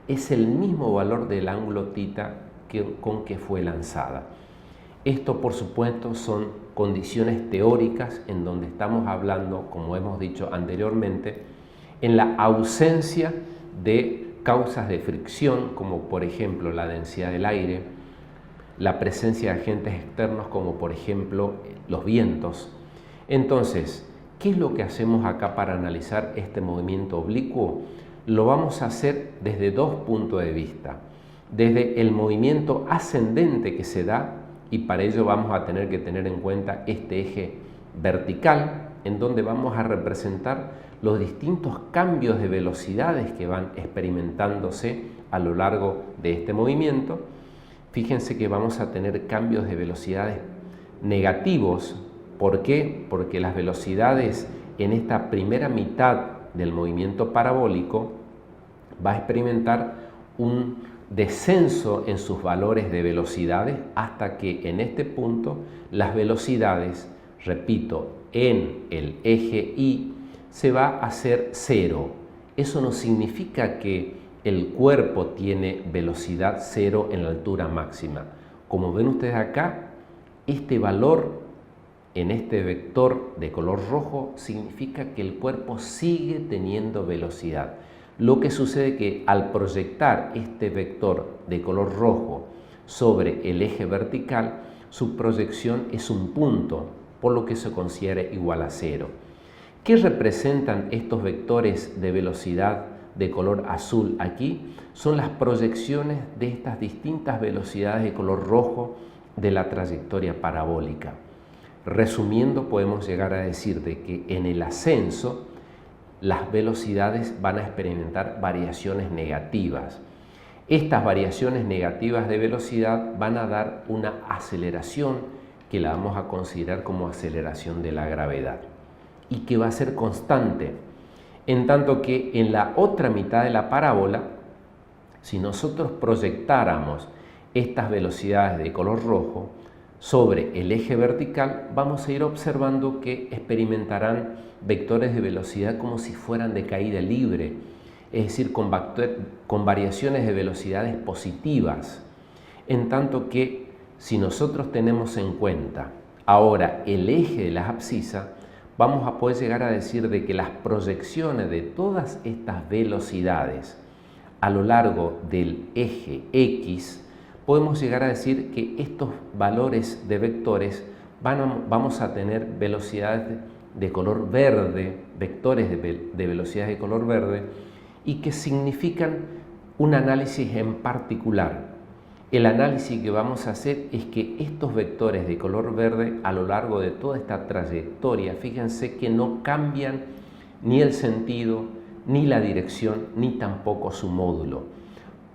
es el mismo valor del ángulo tita con que fue lanzada. Esto, por supuesto, son condiciones teóricas en donde estamos hablando, como hemos dicho anteriormente, en la ausencia de causas de fricción, como por ejemplo la densidad del aire, la presencia de agentes externos, como por ejemplo los vientos. Entonces, ¿qué es lo que hacemos acá para analizar este movimiento oblicuo? Lo vamos a hacer desde dos puntos de vista. Desde el movimiento ascendente que se da, y para ello vamos a tener que tener en cuenta este eje vertical, en donde vamos a representar los distintos cambios de velocidades que van experimentándose a lo largo de este movimiento. Fíjense que vamos a tener cambios de velocidades negativos. ¿Por qué? Porque las velocidades en esta primera mitad del movimiento parabólico va a experimentar un descenso en sus valores de velocidades hasta que en este punto las velocidades, repito, en el eje Y se va a hacer cero. Eso no significa que el cuerpo tiene velocidad cero en la altura máxima. Como ven ustedes acá, este valor en este vector de color rojo significa que el cuerpo sigue teniendo velocidad. Lo que sucede es que al proyectar este vector de color rojo sobre el eje vertical, su proyección es un punto, por lo que se considera igual a cero. ¿Qué representan estos vectores de velocidad de color azul aquí? Son las proyecciones de estas distintas velocidades de color rojo de la trayectoria parabólica. Resumiendo, podemos llegar a decir de que en el ascenso las velocidades van a experimentar variaciones negativas. Estas variaciones negativas de velocidad van a dar una aceleración que la vamos a considerar como aceleración de la gravedad y que va a ser constante, en tanto que en la otra mitad de la parábola, si nosotros proyectáramos estas velocidades de color rojo sobre el eje vertical, vamos a ir observando que experimentarán vectores de velocidad como si fueran de caída libre, es decir, con variaciones de velocidades positivas, en tanto que si nosotros tenemos en cuenta ahora el eje de la abscisa, vamos a poder llegar a decir de que las proyecciones de todas estas velocidades a lo largo del eje X, podemos llegar a decir que estos valores de vectores vamos a tener velocidades de color verde, vectores de velocidades de color verde, y que significan un análisis en particular. El análisis que vamos a hacer es que estos vectores de color verde a lo largo de toda esta trayectoria, fíjense que no cambian ni el sentido, ni la dirección, ni tampoco su módulo.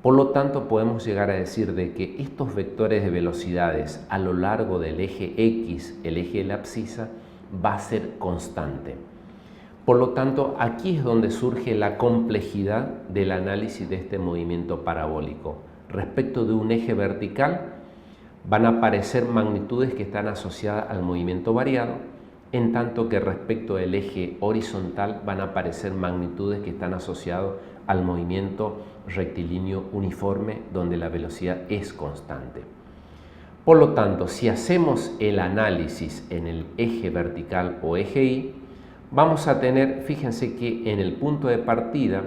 Por lo tanto, podemos llegar a decir de que estos vectores de velocidades a lo largo del eje X, el eje de la abscisa, va a ser constante. Por lo tanto, aquí es donde surge la complejidad del análisis de este movimiento parabólico. Respecto de un eje vertical, van a aparecer magnitudes que están asociadas al movimiento variado, en tanto que respecto del eje horizontal van a aparecer magnitudes que están asociadas al movimiento rectilíneo uniforme, donde la velocidad es constante. Por lo tanto, si hacemos el análisis en el eje vertical o eje Y, vamos a tener, fíjense que en el punto de partida,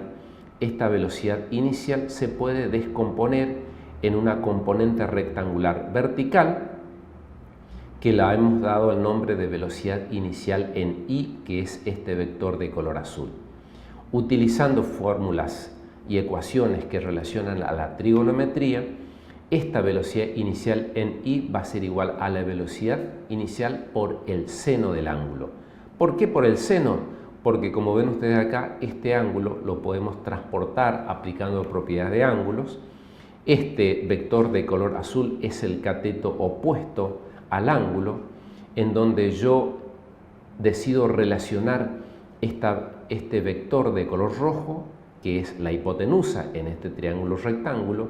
esta velocidad inicial se puede descomponer en una componente rectangular vertical que la hemos dado el nombre de velocidad inicial en I, que es este vector de color azul. Utilizando fórmulas y ecuaciones que relacionan a la trigonometría, esta velocidad inicial en I va a ser igual a la velocidad inicial por el seno del ángulo. ¿Por qué por el seno? Porque como ven ustedes acá, este ángulo lo podemos transportar aplicando propiedades de ángulos. Este vector de color azul es el cateto opuesto al ángulo, en donde yo decido relacionar este vector de color rojo, que es la hipotenusa en este triángulo rectángulo.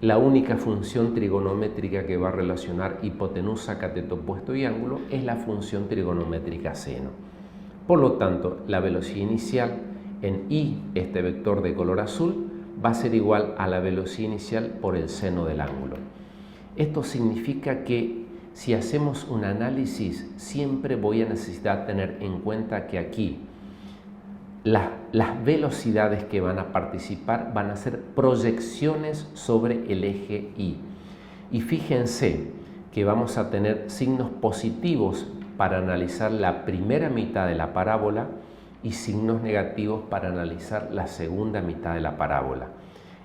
La única función trigonométrica que va a relacionar hipotenusa, cateto opuesto y ángulo es la función trigonométrica seno. Por lo tanto, la velocidad inicial en I, este vector de color azul, va a ser igual a la velocidad inicial por el seno del ángulo. Esto significa que si hacemos un análisis, siempre voy a necesitar tener en cuenta que aquí las velocidades que van a participar van a ser proyecciones sobre el eje Y. Y fíjense que vamos a tener signos positivos para analizar la primera mitad de la parábola y signos negativos para analizar la segunda mitad de la parábola.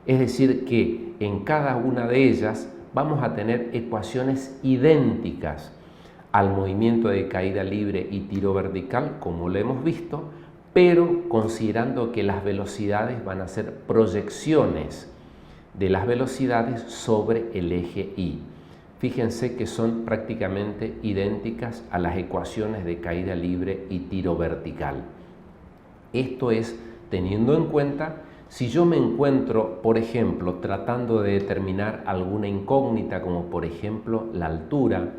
Es decir, que en cada una de ellas vamos a tener ecuaciones idénticas al movimiento de caída libre y tiro vertical, como lo hemos visto, pero considerando que las velocidades van a ser proyecciones de las velocidades sobre el eje Y. Fíjense que son prácticamente idénticas a las ecuaciones de caída libre y tiro vertical. Esto es teniendo en cuenta si yo me encuentro, por ejemplo, tratando de determinar alguna incógnita, como por ejemplo la altura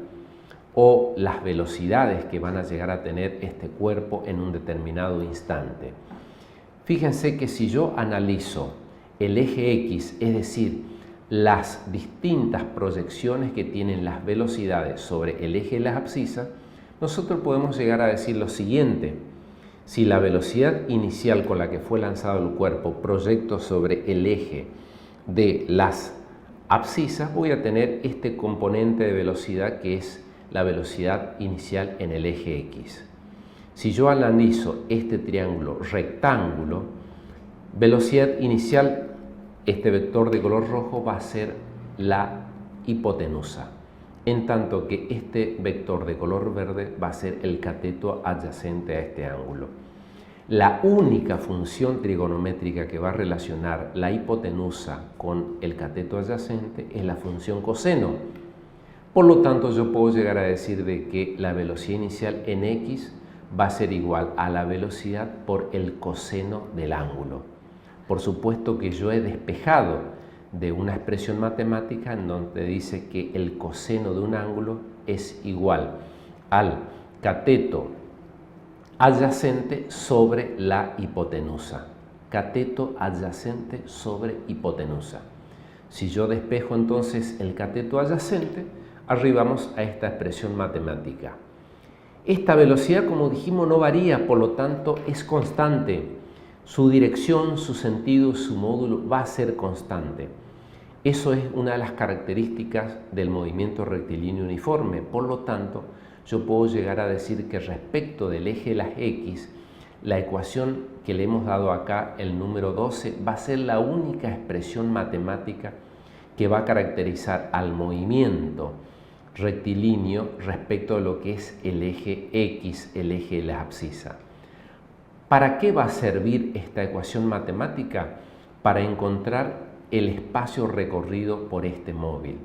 o las velocidades que van a llegar a tener este cuerpo en un determinado instante. Fíjense que si yo analizo el eje X, es decir, las distintas proyecciones que tienen las velocidades sobre el eje de las abscisas, nosotros podemos llegar a decir lo siguiente: si la velocidad inicial con la que fue lanzado el cuerpo proyecto sobre el eje de las abscisas, voy a tener este componente de velocidad que es la velocidad inicial en el eje X. Si yo analizo este triángulo rectángulo, velocidad inicial, este vector de color rojo va a ser la hipotenusa, en tanto que este vector de color verde va a ser el cateto adyacente a este ángulo. La única función trigonométrica que va a relacionar la hipotenusa con el cateto adyacente es la función coseno. Por lo tanto, yo puedo llegar a decir de que la velocidad inicial en X va a ser igual a la velocidad por el coseno del ángulo. Por supuesto que yo he despejado de una expresión matemática en donde dice que el coseno de un ángulo es igual al cateto adyacente sobre la hipotenusa. Cateto adyacente sobre hipotenusa. Si yo despejo entonces el cateto adyacente, arribamos a esta expresión matemática. Esta velocidad, como dijimos, no varía, por lo tanto es constante. Su dirección, su sentido, su módulo va a ser constante. Eso es una de las características del movimiento rectilíneo uniforme. Por lo tanto, yo puedo llegar a decir que respecto del eje de las X, la ecuación que le hemos dado acá, el número 12, va a ser la única expresión matemática que va a caracterizar al movimiento rectilíneo respecto a lo que es el eje X, el eje de la abscisa. ¿Para qué va a servir esta ecuación matemática? Para encontrar el espacio recorrido por este móvil.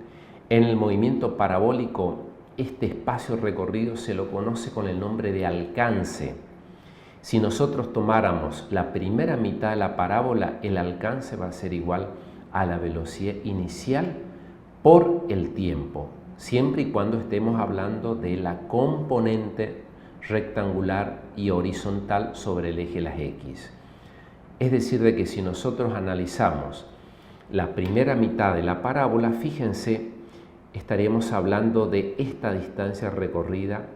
En el movimiento parabólico, este espacio recorrido se lo conoce con el nombre de alcance. Si nosotros tomáramos la primera mitad de la parábola, el alcance va a ser igual a la velocidad inicial por el tiempo, siempre y cuando estemos hablando de la componente rectangular y horizontal sobre el eje de las X. Es decir, de que si nosotros analizamos la primera mitad de la parábola, fíjense, estaríamos hablando de esta distancia recorrida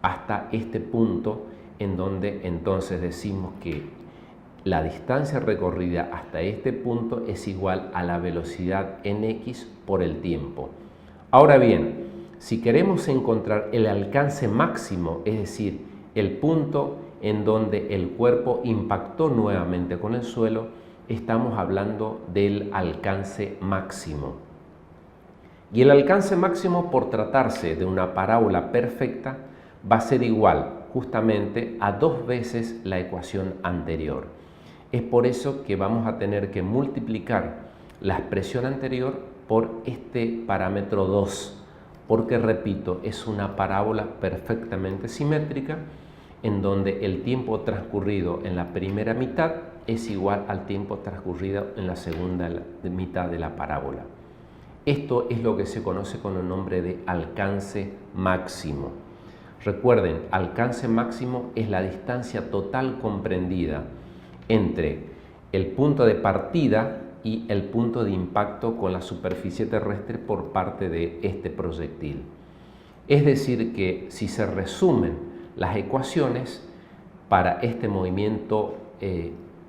hasta este punto, en donde entonces decimos que la distancia recorrida hasta este punto es igual a la velocidad en X por el tiempo. Ahora bien, si queremos encontrar el alcance máximo, es decir, el punto en donde el cuerpo impactó nuevamente con el suelo, estamos hablando del alcance máximo. Y el alcance máximo, por tratarse de una parábola perfecta, va a ser igual justamente a 2 veces la ecuación anterior. Es por eso que vamos a tener que multiplicar la expresión anterior por este parámetro 2, porque, repito, es una parábola perfectamente simétrica en donde el tiempo transcurrido en la primera mitad es igual al tiempo transcurrido en la segunda mitad de la parábola. Esto es lo que se conoce con el nombre de alcance máximo. Recuerden, alcance máximo es la distancia total comprendida entre el punto de partida y el punto de impacto con la superficie terrestre por parte de este proyectil. Es decir que si se resumen las ecuaciones para este movimiento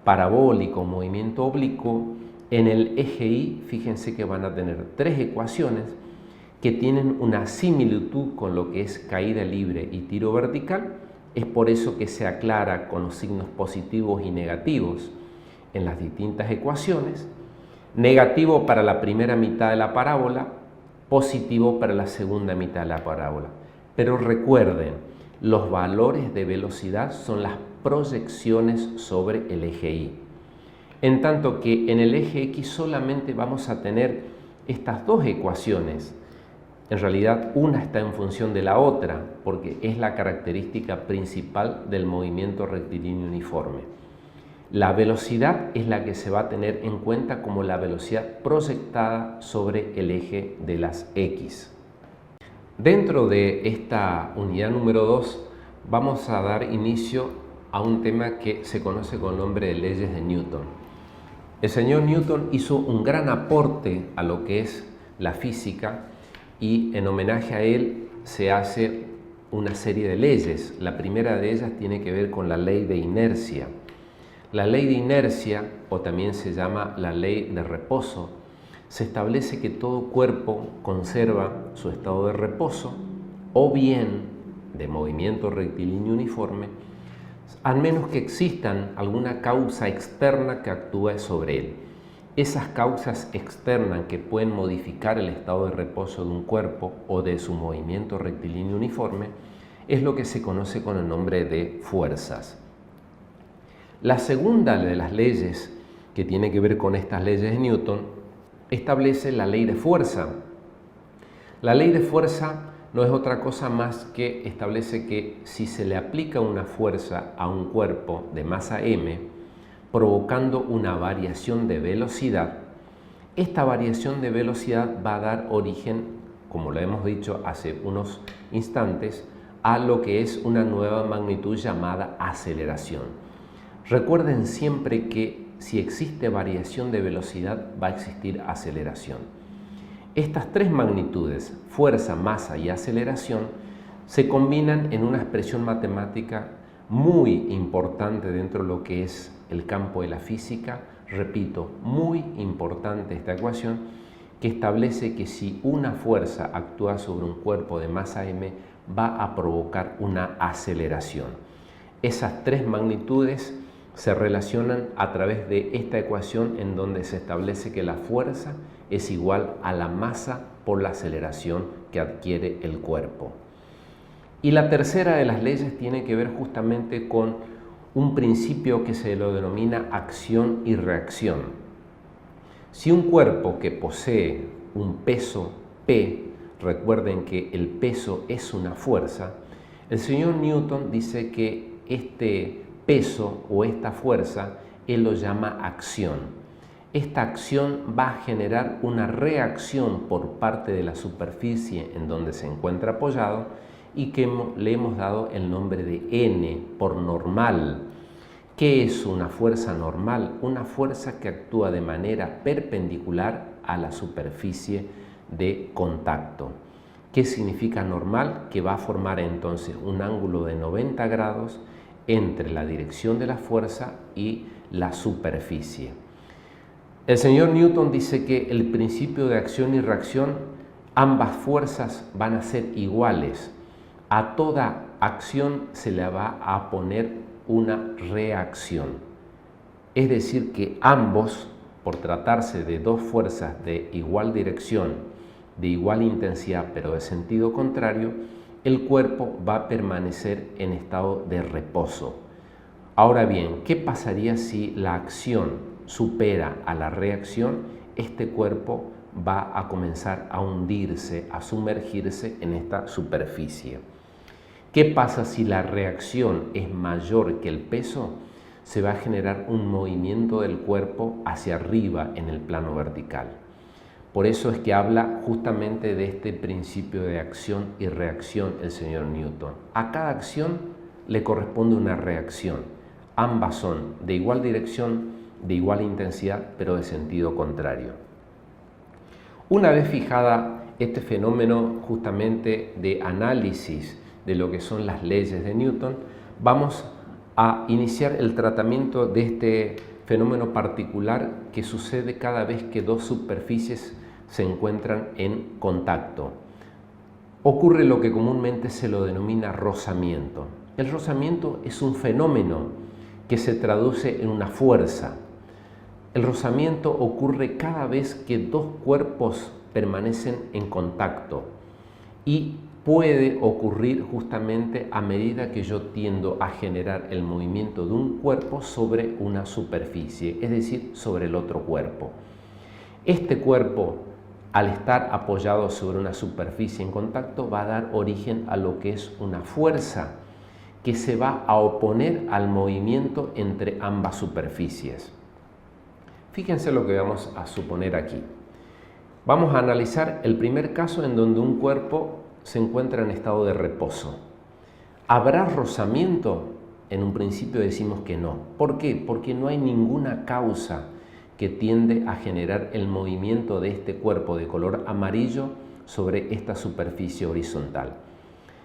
parabólico, movimiento oblicuo, en el eje Y, fíjense que van a tener 3 ecuaciones que tienen una similitud con lo que es caída libre y tiro vertical. Es por eso que se aclara con los signos positivos y negativos en las distintas ecuaciones. Negativo para la primera mitad de la parábola, positivo para la segunda mitad de la parábola. Pero recuerden, los valores de velocidad son las proyecciones sobre el eje Y. En tanto que en el eje X solamente vamos a tener estas 2 ecuaciones. En realidad, una está en función de la otra, porque es la característica principal del movimiento rectilíneo uniforme. La velocidad es la que se va a tener en cuenta como la velocidad proyectada sobre el eje de las X. Dentro de esta unidad número 2, vamos a dar inicio a un tema que se conoce con el nombre de leyes de Newton. El señor Newton hizo un gran aporte a lo que es la física y en homenaje a él se hace una serie de leyes. La primera de ellas tiene que ver con la ley de inercia. La ley de inercia, o también se llama la ley de reposo, se establece que todo cuerpo conserva su estado de reposo o bien de movimiento rectilíneo uniforme, al menos que existan alguna causa externa que actúe sobre él. Esas causas externas que pueden modificar el estado de reposo de un cuerpo o de su movimiento rectilíneo uniforme es lo que se conoce con el nombre de fuerzas. La segunda de las leyes que tiene que ver con estas leyes de Newton establece la ley de fuerza. La ley de fuerza no es otra cosa más que establece que si se le aplica una fuerza a un cuerpo de masa m, provocando una variación de velocidad, esta variación de velocidad va a dar origen, como lo hemos dicho hace unos instantes, a lo que es una nueva magnitud llamada aceleración. Recuerden siempre que si existe variación de velocidad, va a existir aceleración. Estas 3 magnitudes, fuerza, masa y aceleración, se combinan en una expresión matemática muy importante dentro de lo que es el campo de la física. Repito, muy importante esta ecuación, que establece que si una fuerza actúa sobre un cuerpo de masa m, va a provocar una aceleración. Esas 3 magnitudes se relacionan a través de esta ecuación en donde se establece que la fuerza es igual a la masa por la aceleración que adquiere el cuerpo. Y la tercera de las leyes tiene que ver justamente con un principio que se lo denomina acción y reacción. Si un cuerpo que posee un peso P, recuerden que el peso es una fuerza, el señor Newton dice que este peso o esta fuerza él lo llama acción. Esta acción va a generar una reacción por parte de la superficie en donde se encuentra apoyado y que le hemos dado el nombre de N por normal. ¿Qué es una fuerza normal? Una fuerza que actúa de manera perpendicular a la superficie de contacto. ¿Qué significa normal? Que va a formar entonces un ángulo de 90 grados entre la dirección de la fuerza y la superficie. El señor Newton dice que el principio de acción y reacción ambas fuerzas van a ser iguales. A toda acción se le va a poner una reacción. Es decir, que ambos, por tratarse de dos fuerzas de igual dirección, de igual intensidad, pero de sentido contrario, el cuerpo va a permanecer en estado de reposo. Ahora bien, ¿qué pasaría si la acción supera a la reacción? Este cuerpo va a comenzar a hundirse, a sumergirse en esta superficie. ¿Qué pasa si la reacción es mayor que el peso? Se va a generar un movimiento del cuerpo hacia arriba en el plano vertical. Por eso es que habla justamente de este principio de acción y reacción el señor Newton. A cada acción le corresponde una reacción. Ambas son de igual dirección, de igual intensidad, pero de sentido contrario. Una vez fijada este fenómeno justamente de análisis de lo que son las leyes de Newton, vamos a iniciar el tratamiento de este fenómeno particular que sucede cada vez que dos superficies se encuentran en contacto. Ocurre lo que comúnmente se lo denomina rozamiento. El rozamiento es un fenómeno que se traduce en una fuerza. El rozamiento ocurre cada vez que dos cuerpos permanecen en contacto y puede ocurrir justamente a medida que yo tiendo a generar el movimiento de un cuerpo sobre una superficie, es decir, sobre el otro cuerpo. Este cuerpo, al estar apoyado sobre una superficie en contacto, va a dar origen a lo que es una fuerza que se va a oponer al movimiento entre ambas superficies. Fíjense lo que vamos a suponer aquí. Vamos a analizar el primer caso en donde un cuerpo se encuentra en estado de reposo. ¿Habrá rozamiento? En un principio decimos que no. ¿Por qué? Porque no hay ninguna causa que tiende a generar el movimiento de este cuerpo de color amarillo sobre esta superficie horizontal.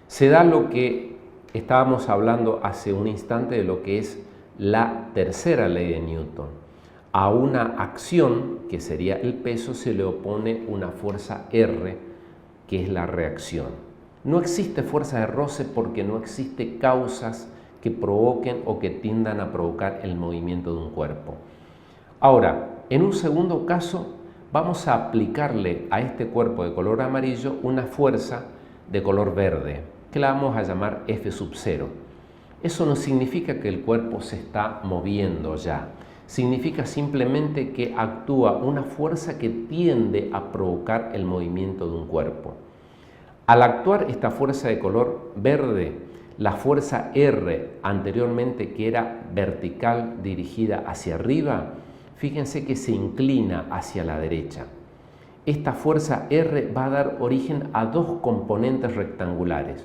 Se da lo que estábamos hablando hace un instante de lo que es la tercera ley de Newton. A una acción, que sería el peso, se le opone una fuerza R, que es la reacción. No existe fuerza de roce porque no existe causas que provoquen o que tiendan a provocar el movimiento de un cuerpo. Ahora, en un segundo caso, vamos a aplicarle a este cuerpo de color amarillo una fuerza de color verde, que la vamos a llamar F0. Eso no significa que el cuerpo se está moviendo ya. Significa simplemente que actúa una fuerza que tiende a provocar el movimiento de un cuerpo. Al actuar esta fuerza de color verde, la fuerza R anteriormente que era vertical dirigida hacia arriba, fíjense que se inclina hacia la derecha. Esta fuerza R va a dar origen a dos componentes rectangulares.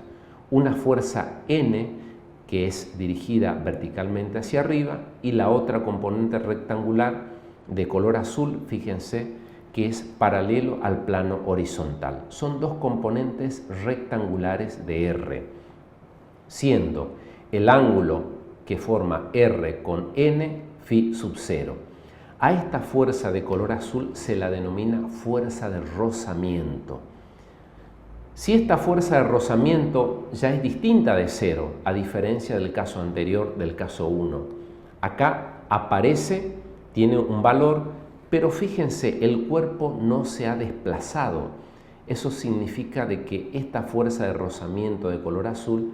Una fuerza N, que es dirigida verticalmente hacia arriba, y la otra componente rectangular de color azul, fíjense, que es paralelo al plano horizontal. Son dos componentes rectangulares de R, siendo el ángulo que forma R con N phi sub 0. A esta fuerza de color azul se la denomina fuerza de rozamiento. Si esta fuerza de rozamiento ya es distinta de 0, a diferencia del caso anterior, del caso 1, acá aparece, tiene un valor, pero fíjense, el cuerpo no se ha desplazado. Eso significa de que esta fuerza de rozamiento de color azul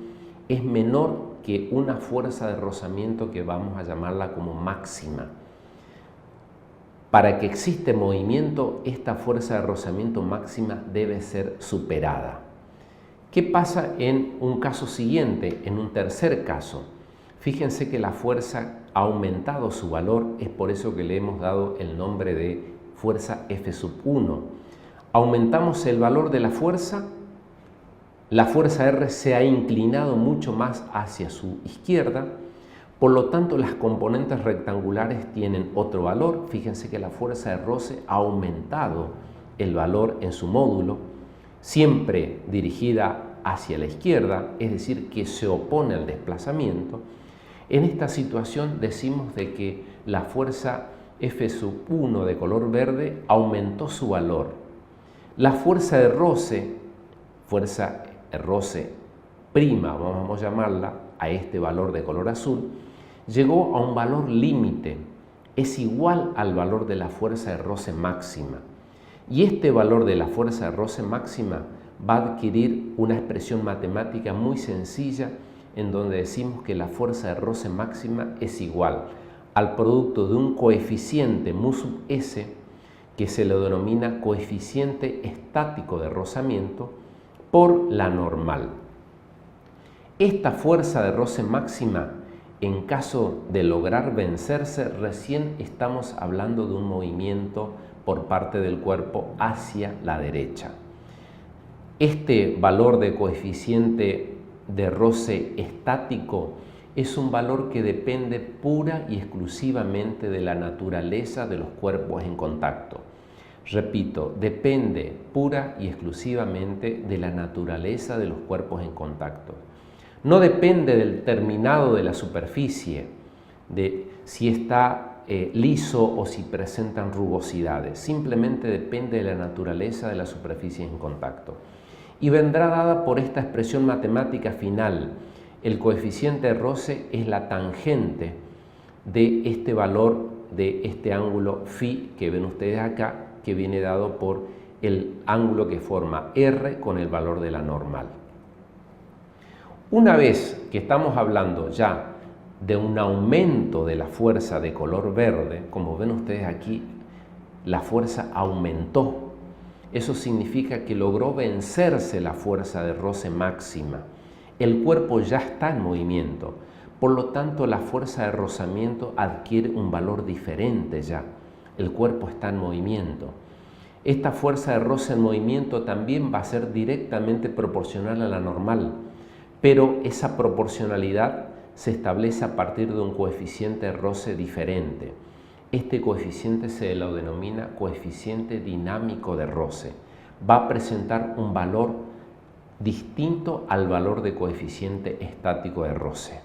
es menor que una fuerza de rozamiento que vamos a llamarla como máxima. Para que exista movimiento, esta fuerza de rozamiento máxima debe ser superada. ¿Qué pasa en un caso siguiente, en un tercer caso? Fíjense que la fuerza ha aumentado su valor, es por eso que le hemos dado el nombre de fuerza F1. Aumentamos el valor de la fuerza R se ha inclinado mucho más hacia su izquierda. Por lo tanto, las componentes rectangulares tienen otro valor. Fíjense que la fuerza de roce ha aumentado el valor en su módulo, siempre dirigida hacia la izquierda, es decir, que se opone al desplazamiento. En esta situación decimos de que la fuerza F1 de color verde aumentó su valor. La fuerza de roce prima, vamos a llamarla, a este valor de color azul, llegó a un valor límite, es igual al valor de la fuerza de roce máxima. Y este valor de la fuerza de roce máxima va a adquirir una expresión matemática muy sencilla en donde decimos que la fuerza de roce máxima es igual al producto de un coeficiente mu sub s, que se le denomina coeficiente estático de rozamiento, por la normal. Esta fuerza de roce máxima, en caso de lograr vencerse, recién estamos hablando de un movimiento por parte del cuerpo hacia la derecha. Este valor de coeficiente de roce estático es un valor que depende pura y exclusivamente de la naturaleza de los cuerpos en contacto. Repito, depende pura y exclusivamente de la naturaleza de los cuerpos en contacto. No depende del terminado de la superficie, de si está liso o si presentan rugosidades. Simplemente depende de la naturaleza de la superficie en contacto. Y vendrá dada por esta expresión matemática final. El coeficiente de roce es la tangente de este valor, de este ángulo phi que ven ustedes acá, que viene dado por el ángulo que forma R con el valor de la normal. Una vez que estamos hablando ya de un aumento de la fuerza de color verde, como ven ustedes aquí, la fuerza aumentó. Eso significa que logró vencerse la fuerza de roce máxima. El cuerpo ya está en movimiento, por lo tanto la fuerza de rozamiento adquiere un valor diferente ya. El cuerpo está en movimiento. Esta fuerza de roce en movimiento también va a ser directamente proporcional a la normal, pero esa proporcionalidad se establece a partir de un coeficiente de roce diferente. Este coeficiente se lo denomina coeficiente dinámico de roce. Va a presentar un valor distinto al valor de coeficiente estático de roce.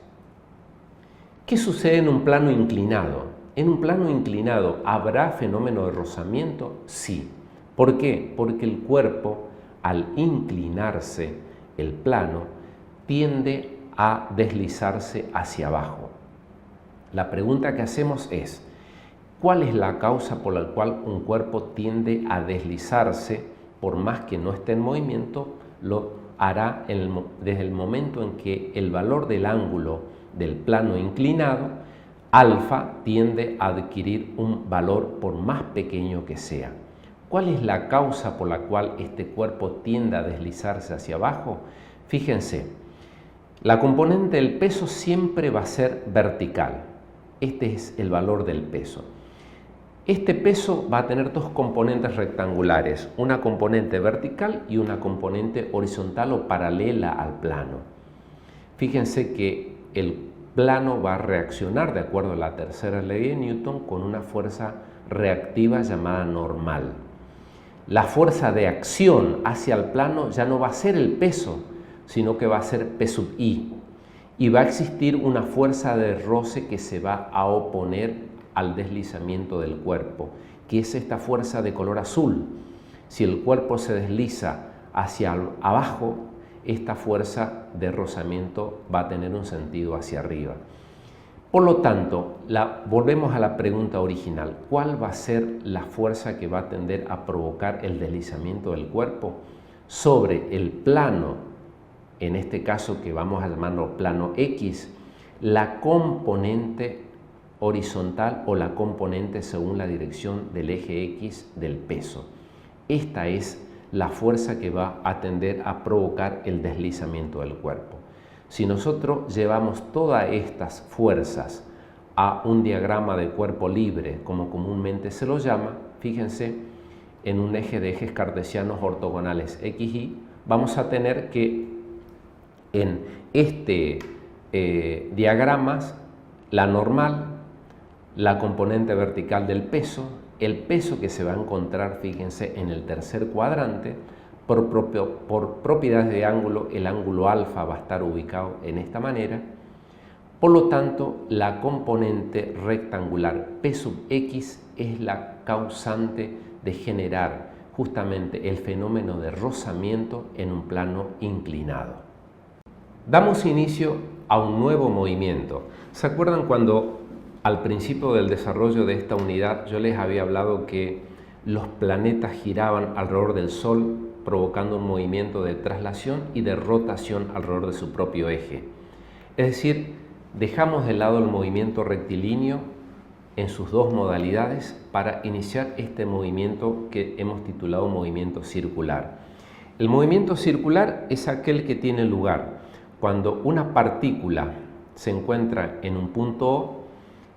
¿Qué sucede en un plano inclinado? En un plano inclinado, ¿habrá fenómeno de rozamiento? Sí. ¿Por qué? Porque el cuerpo, al inclinarse el plano, tiende a deslizarse hacia abajo. La pregunta que hacemos es, ¿cuál es la causa por la cual un cuerpo tiende a deslizarse? Por más que no esté en movimiento, lo hará desde el momento en que el valor del ángulo del plano inclinado, alfa, tiende a adquirir un valor por más pequeño que sea. ¿Cuál es la causa por la cual este cuerpo tiende a deslizarse hacia abajo? Fíjense, la componente del peso siempre va a ser vertical. Este es el valor del peso. Este peso va a tener dos componentes rectangulares, una componente vertical y una componente horizontal o paralela al plano. Fíjense que el plano va a reaccionar de acuerdo a la tercera ley de Newton con una fuerza reactiva llamada normal. La fuerza de acción hacia el plano ya no va a ser el peso, sino que va a ser P sub I. Y va a existir una fuerza de roce que se va a oponer al deslizamiento del cuerpo, que es esta fuerza de color azul. Si el cuerpo se desliza hacia abajo, esta fuerza de rozamiento va a tener un sentido hacia arriba. Por lo tanto, volvemos a la pregunta original. ¿Cuál va a ser la fuerza que va a tender a provocar el deslizamiento del cuerpo? Sobre el plano, en este caso que vamos a llamarlo plano X, la componente horizontal o la componente según la dirección del eje X del peso. Esta es la fuerza que va a tender a provocar el deslizamiento del cuerpo. Si nosotros llevamos todas estas fuerzas a un diagrama de cuerpo libre, como comúnmente se lo llama, fíjense, en un eje de ejes cartesianos ortogonales X, Y, vamos a tener que en este diagramas la normal, la componente vertical del peso, el peso que se va a encontrar, fíjense, en el tercer cuadrante, por propiedades de ángulo, el ángulo alfa va a estar ubicado en esta manera. Por lo tanto, la componente rectangular P sub X es la causante de generar justamente el fenómeno de rozamiento en un plano inclinado. Damos inicio a un nuevo movimiento. ¿Se acuerdan cuando al principio del desarrollo de esta unidad yo les había hablado que los planetas giraban alrededor del Sol, provocando un movimiento de traslación y de rotación alrededor de su propio eje? Es decir, dejamos de lado el movimiento rectilíneo en sus dos modalidades para iniciar este movimiento que hemos titulado movimiento circular. El movimiento circular es aquel que tiene lugar cuando una partícula se encuentra en un punto O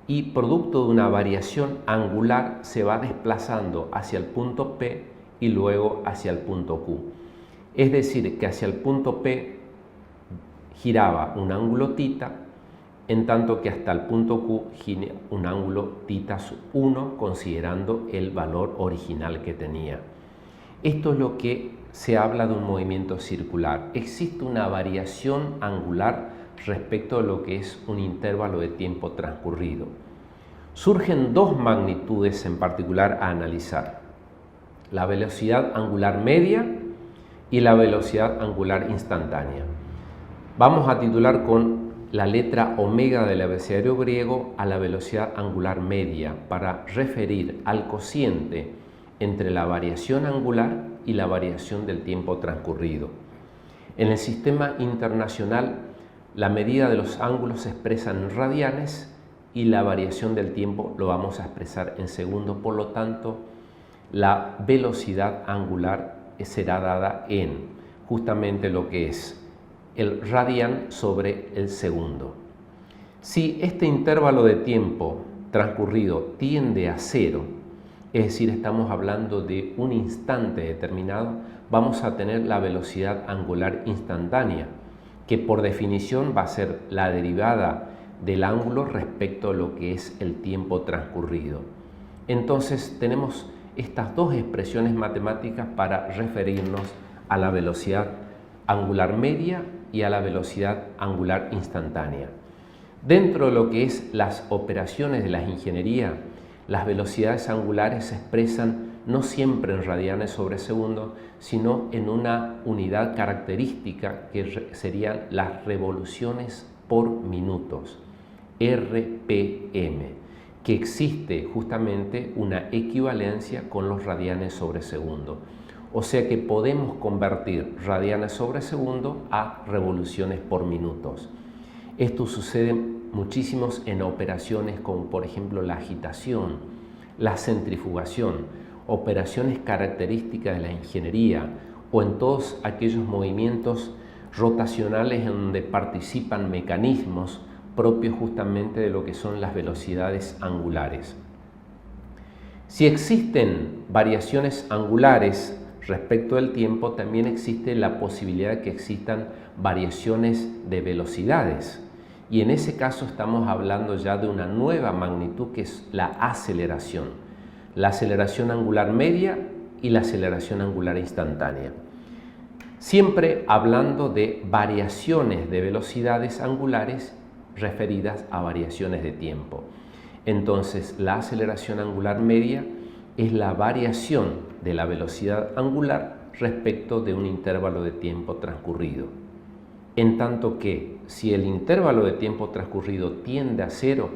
y producto de una variación angular se va desplazando hacia el punto P y luego hacia el punto Q. Es decir, que hacia el punto P giraba un ángulo θ, en tanto que hasta el punto Q gira un ángulo θ1, considerando el valor original que tenía. Esto es lo que se habla de un movimiento circular. Existe una variación angular respecto a lo que es un intervalo de tiempo transcurrido. Surgen dos magnitudes en particular a analizar: la velocidad angular media y la velocidad angular instantánea. Vamos a titular con la letra omega del abecedario griego a la velocidad angular media para referir al cociente entre la variación angular y la variación del tiempo transcurrido. En el sistema internacional, la medida de los ángulos se expresa en radianes y la variación del tiempo lo vamos a expresar en segundos. Por lo tanto, la velocidad angular será dada en justamente lo que es el radian sobre el segundo. Si este intervalo de tiempo transcurrido tiende a cero, es decir, estamos hablando de un instante determinado, vamos a tener la velocidad angular instantánea, que por definición va a ser la derivada del ángulo respecto a lo que es el tiempo transcurrido. Entonces tenemos estas dos expresiones matemáticas para referirnos a la velocidad angular media y a la velocidad angular instantánea. Dentro de lo que es las operaciones de la ingeniería, las velocidades angulares se expresan no siempre en radianes sobre segundo, sino en una unidad característica que serían las revoluciones por minutos, RPM, que existe justamente una equivalencia con los radianes sobre segundo. O sea que podemos convertir radianes sobre segundo a revoluciones por minutos. Esto sucede muchísimos en operaciones como por ejemplo la agitación, la centrifugación, operaciones características de la ingeniería o en todos aquellos movimientos rotacionales en donde participan mecanismos propios justamente de lo que son las velocidades angulares. Si existen variaciones angulares respecto del tiempo, también existe la posibilidad de que existan variaciones de velocidades. Y en ese caso estamos hablando ya de una nueva magnitud que es la aceleración angular media y la aceleración angular instantánea. Siempre hablando de variaciones de velocidades angulares referidas a variaciones de tiempo. Entonces, la aceleración angular media es la variación de la velocidad angular respecto de un intervalo de tiempo transcurrido. En tanto que si el intervalo de tiempo transcurrido tiende a cero,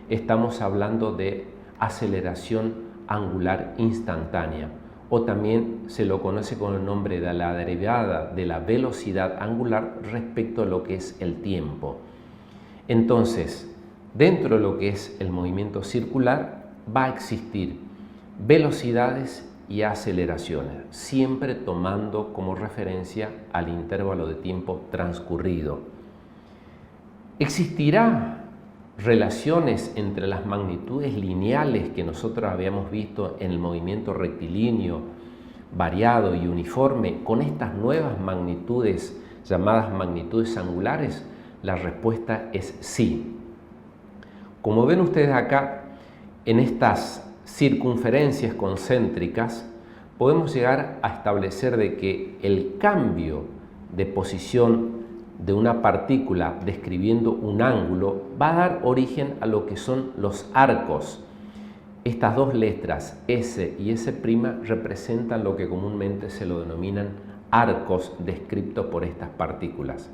estamos hablando de aceleración angular instantánea, o también se lo conoce con el nombre de la derivada de la velocidad angular respecto a lo que es el tiempo. Entonces, dentro de lo que es el movimiento circular va a existir velocidades y aceleraciones, siempre tomando como referencia al intervalo de tiempo transcurrido. ¿Existirá relaciones entre las magnitudes lineales que nosotros habíamos visto en el movimiento rectilíneo, variado y uniforme con estas nuevas magnitudes llamadas magnitudes angulares? La respuesta es sí. Como ven ustedes acá, en estas circunferencias concéntricas podemos llegar a establecer de que el cambio de posición de una partícula describiendo un ángulo va a dar origen a lo que son los arcos. Estas dos letras, S y S', representan lo que comúnmente se lo denominan arcos descritos por estas partículas.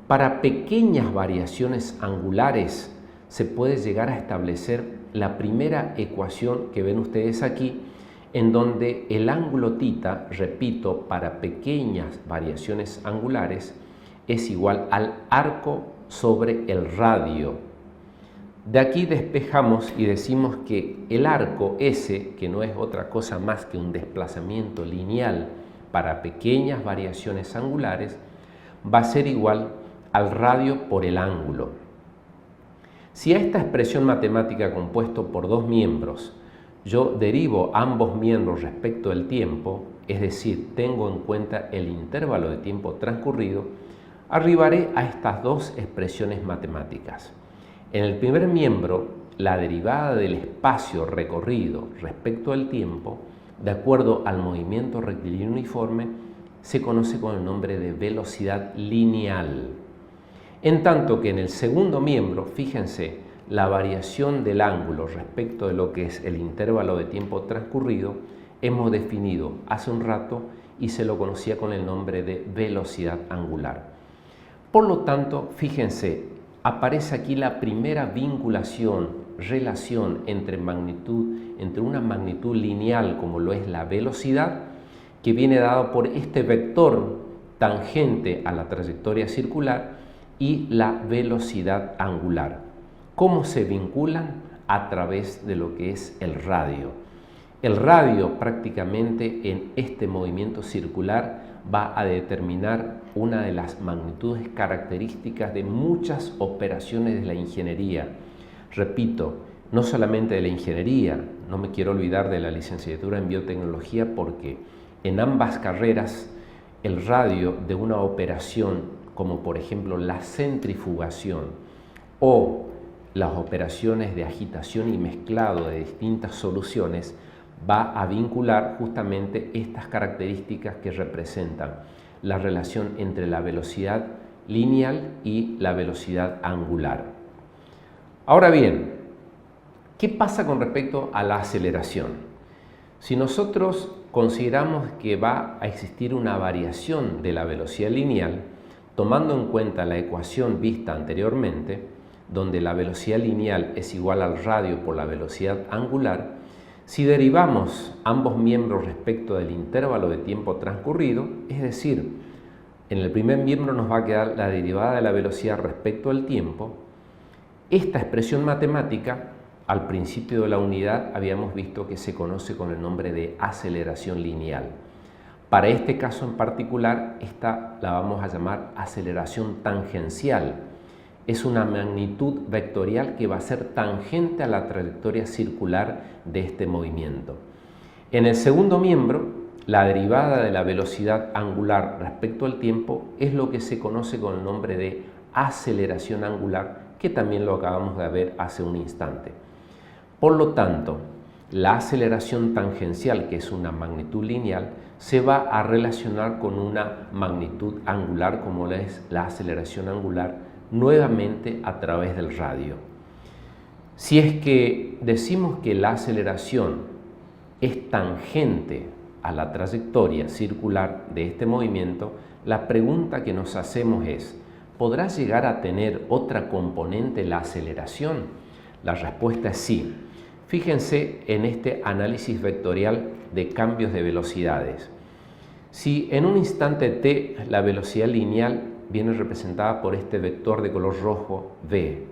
Para pequeñas variaciones angulares se puede llegar a establecer la primera ecuación que ven ustedes aquí, en donde el ángulo θ, repito, para pequeñas variaciones angulares, es igual al arco sobre el radio. De aquí despejamos y decimos que el arco S, que no es otra cosa más que un desplazamiento lineal para pequeñas variaciones angulares, va a ser igual al radio por el ángulo. Si a esta expresión matemática compuesta por dos miembros yo derivo ambos miembros respecto del tiempo, es decir, tengo en cuenta el intervalo de tiempo transcurrido, arribaré a estas dos expresiones matemáticas. En el primer miembro, la derivada del espacio recorrido respecto al tiempo, de acuerdo al movimiento rectilíneo uniforme, se conoce con el nombre de velocidad lineal. En tanto que en el segundo miembro, fíjense, la variación del ángulo respecto de lo que es el intervalo de tiempo transcurrido, hemos definido hace un rato y se lo conocía con el nombre de velocidad angular. Por lo tanto, fíjense, aparece aquí la primera vinculación, relación entre una magnitud lineal como lo es la velocidad, que viene dado por este vector tangente a la trayectoria circular, y la velocidad angular. ¿Cómo se vinculan? A través de lo que es el radio. El radio prácticamente en este movimiento circular va a determinar una de las magnitudes características de muchas operaciones de la ingeniería. Repito, no solamente de la ingeniería, no me quiero olvidar de la licenciatura en biotecnología, porque en ambas carreras el radio de una operación como por ejemplo la centrifugación o las operaciones de agitación y mezclado de distintas soluciones, va a vincular justamente estas características que representan la relación entre la velocidad lineal y la velocidad angular. Ahora bien, ¿qué pasa con respecto a la aceleración? Si nosotros consideramos que va a existir una variación de la velocidad lineal, tomando en cuenta la ecuación vista anteriormente, donde la velocidad lineal es igual al radio por la velocidad angular, si derivamos ambos miembros respecto del intervalo de tiempo transcurrido, es decir, en el primer miembro nos va a quedar la derivada de la velocidad respecto al tiempo, esta expresión matemática, al principio de la unidad habíamos visto que se conoce con el nombre de aceleración lineal. Para este caso en particular, esta la vamos a llamar aceleración tangencial. Es una magnitud vectorial que va a ser tangente a la trayectoria circular de este movimiento. En el segundo miembro, la derivada de la velocidad angular respecto al tiempo es lo que se conoce con el nombre de aceleración angular, que también lo acabamos de ver hace un instante. Por lo tanto, la aceleración tangencial, que es una magnitud lineal, se va a relacionar con una magnitud angular como es la aceleración angular, nuevamente a través del radio. Si es que decimos que la aceleración es tangente a la trayectoria circular de este movimiento, la pregunta que nos hacemos es, ¿podrá llegar a tener otra componente la aceleración? La respuesta es sí. Fíjense en este análisis vectorial de cambios de velocidades. Si en un instante t la velocidad lineal viene representada por este vector de color rojo v,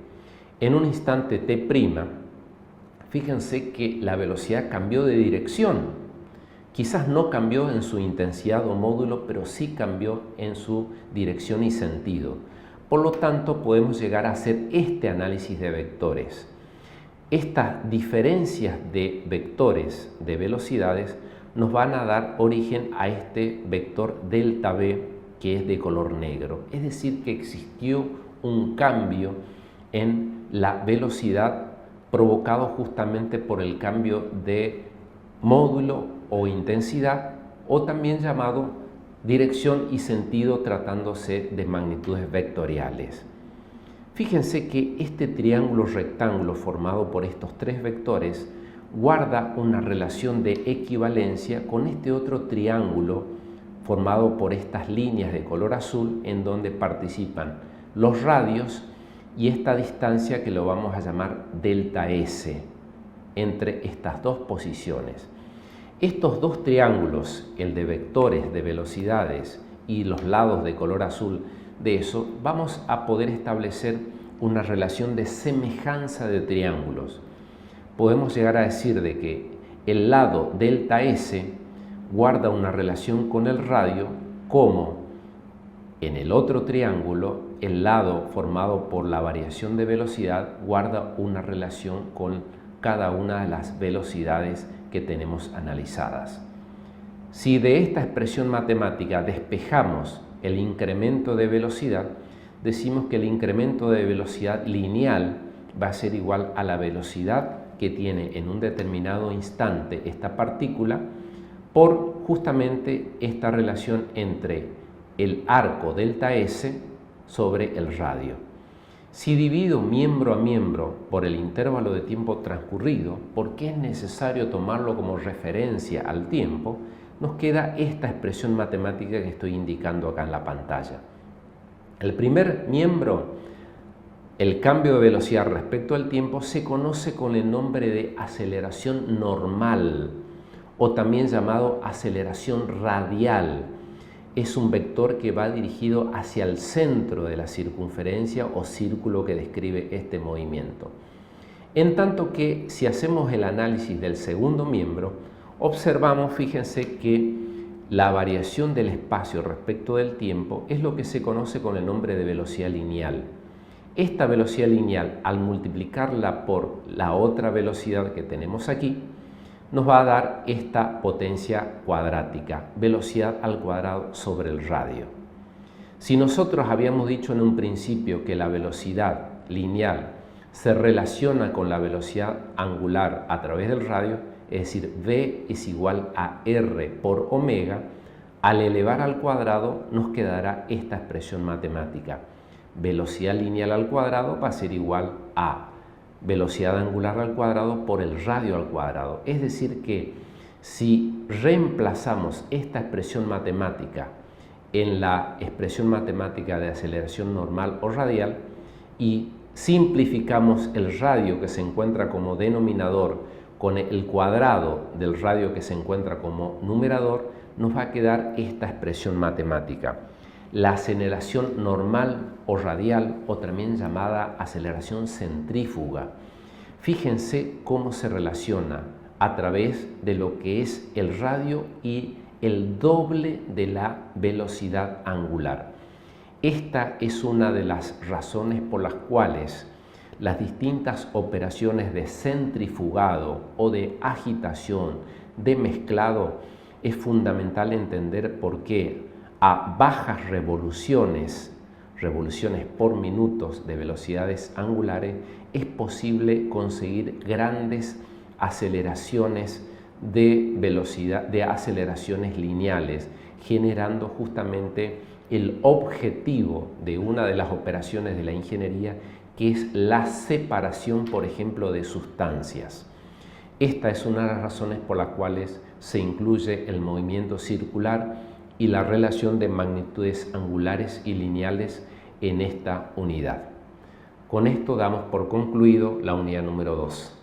en un instante t', fíjense que la velocidad cambió de dirección. Quizás no cambió en su intensidad o módulo, pero sí cambió en su dirección y sentido. Por lo tanto, podemos llegar a hacer este análisis de vectores. Estas diferencias de vectores de velocidades nos van a dar origen a este vector delta v, que es de color negro. Es decir, que existió un cambio en la velocidad provocado justamente por el cambio de módulo o intensidad, o también llamado dirección y sentido, tratándose de magnitudes vectoriales. Fíjense que este triángulo rectángulo formado por estos tres vectores guarda una relación de equivalencia con este otro triángulo formado por estas líneas de color azul en donde participan los radios y esta distancia que lo vamos a llamar delta S entre estas dos posiciones. Estos dos triángulos, el de vectores de velocidades y los lados de color azul de eso, vamos a poder establecer una relación de semejanza de triángulos. Podemos llegar a decir de que el lado delta S guarda una relación con el radio como en el otro triángulo el lado formado por la variación de velocidad guarda una relación con cada una de las velocidades que tenemos analizadas. Si de esta expresión matemática despejamos el incremento de velocidad, decimos que el incremento de velocidad lineal va a ser igual a la velocidad que tiene en un determinado instante esta partícula por justamente esta relación entre el arco delta S sobre el radio. Si divido miembro a miembro por el intervalo de tiempo transcurrido, porque es necesario tomarlo como referencia al tiempo, nos queda esta expresión matemática que estoy indicando acá en la pantalla. El primer miembro, el cambio de velocidad respecto al tiempo, se conoce con el nombre de aceleración normal o también llamado aceleración radial. Es un vector que va dirigido hacia el centro de la circunferencia o círculo que describe este movimiento. En tanto que si hacemos el análisis del segundo miembro, observamos, fíjense que la variación del espacio respecto del tiempo es lo que se conoce con el nombre de velocidad lineal. Esta velocidad lineal, al multiplicarla por la otra velocidad que tenemos aquí, nos va a dar esta potencia cuadrática, velocidad al cuadrado sobre el radio. Si nosotros habíamos dicho en un principio que la velocidad lineal se relaciona con la velocidad angular a través del radio, es decir, V es igual a R por omega, al elevar al cuadrado nos quedará esta expresión matemática. Velocidad lineal al cuadrado va a ser igual a velocidad angular al cuadrado por el radio al cuadrado. Es decir que si reemplazamos esta expresión matemática en la expresión matemática de aceleración normal o radial y simplificamos el radio que se encuentra como denominador con el cuadrado del radio que se encuentra como numerador, nos va a quedar esta expresión matemática. La aceleración normal o radial, o también llamada aceleración centrífuga. Fíjense cómo se relaciona a través de lo que es el radio y el doble de la velocidad angular. Esta es una de las razones por las cuales las distintas operaciones de centrifugado o de agitación, de mezclado, es fundamental entender por qué a bajas revoluciones por minutos de velocidades angulares, es posible conseguir grandes aceleraciones de velocidad, de aceleraciones lineales, generando justamente el objetivo de una de las operaciones de la ingeniería, que es la separación, por ejemplo, de sustancias. Esta es una de las razones por las cuales se incluye el movimiento circular y la relación de magnitudes angulares y lineales en esta unidad. Con esto damos por concluido la unidad número 2.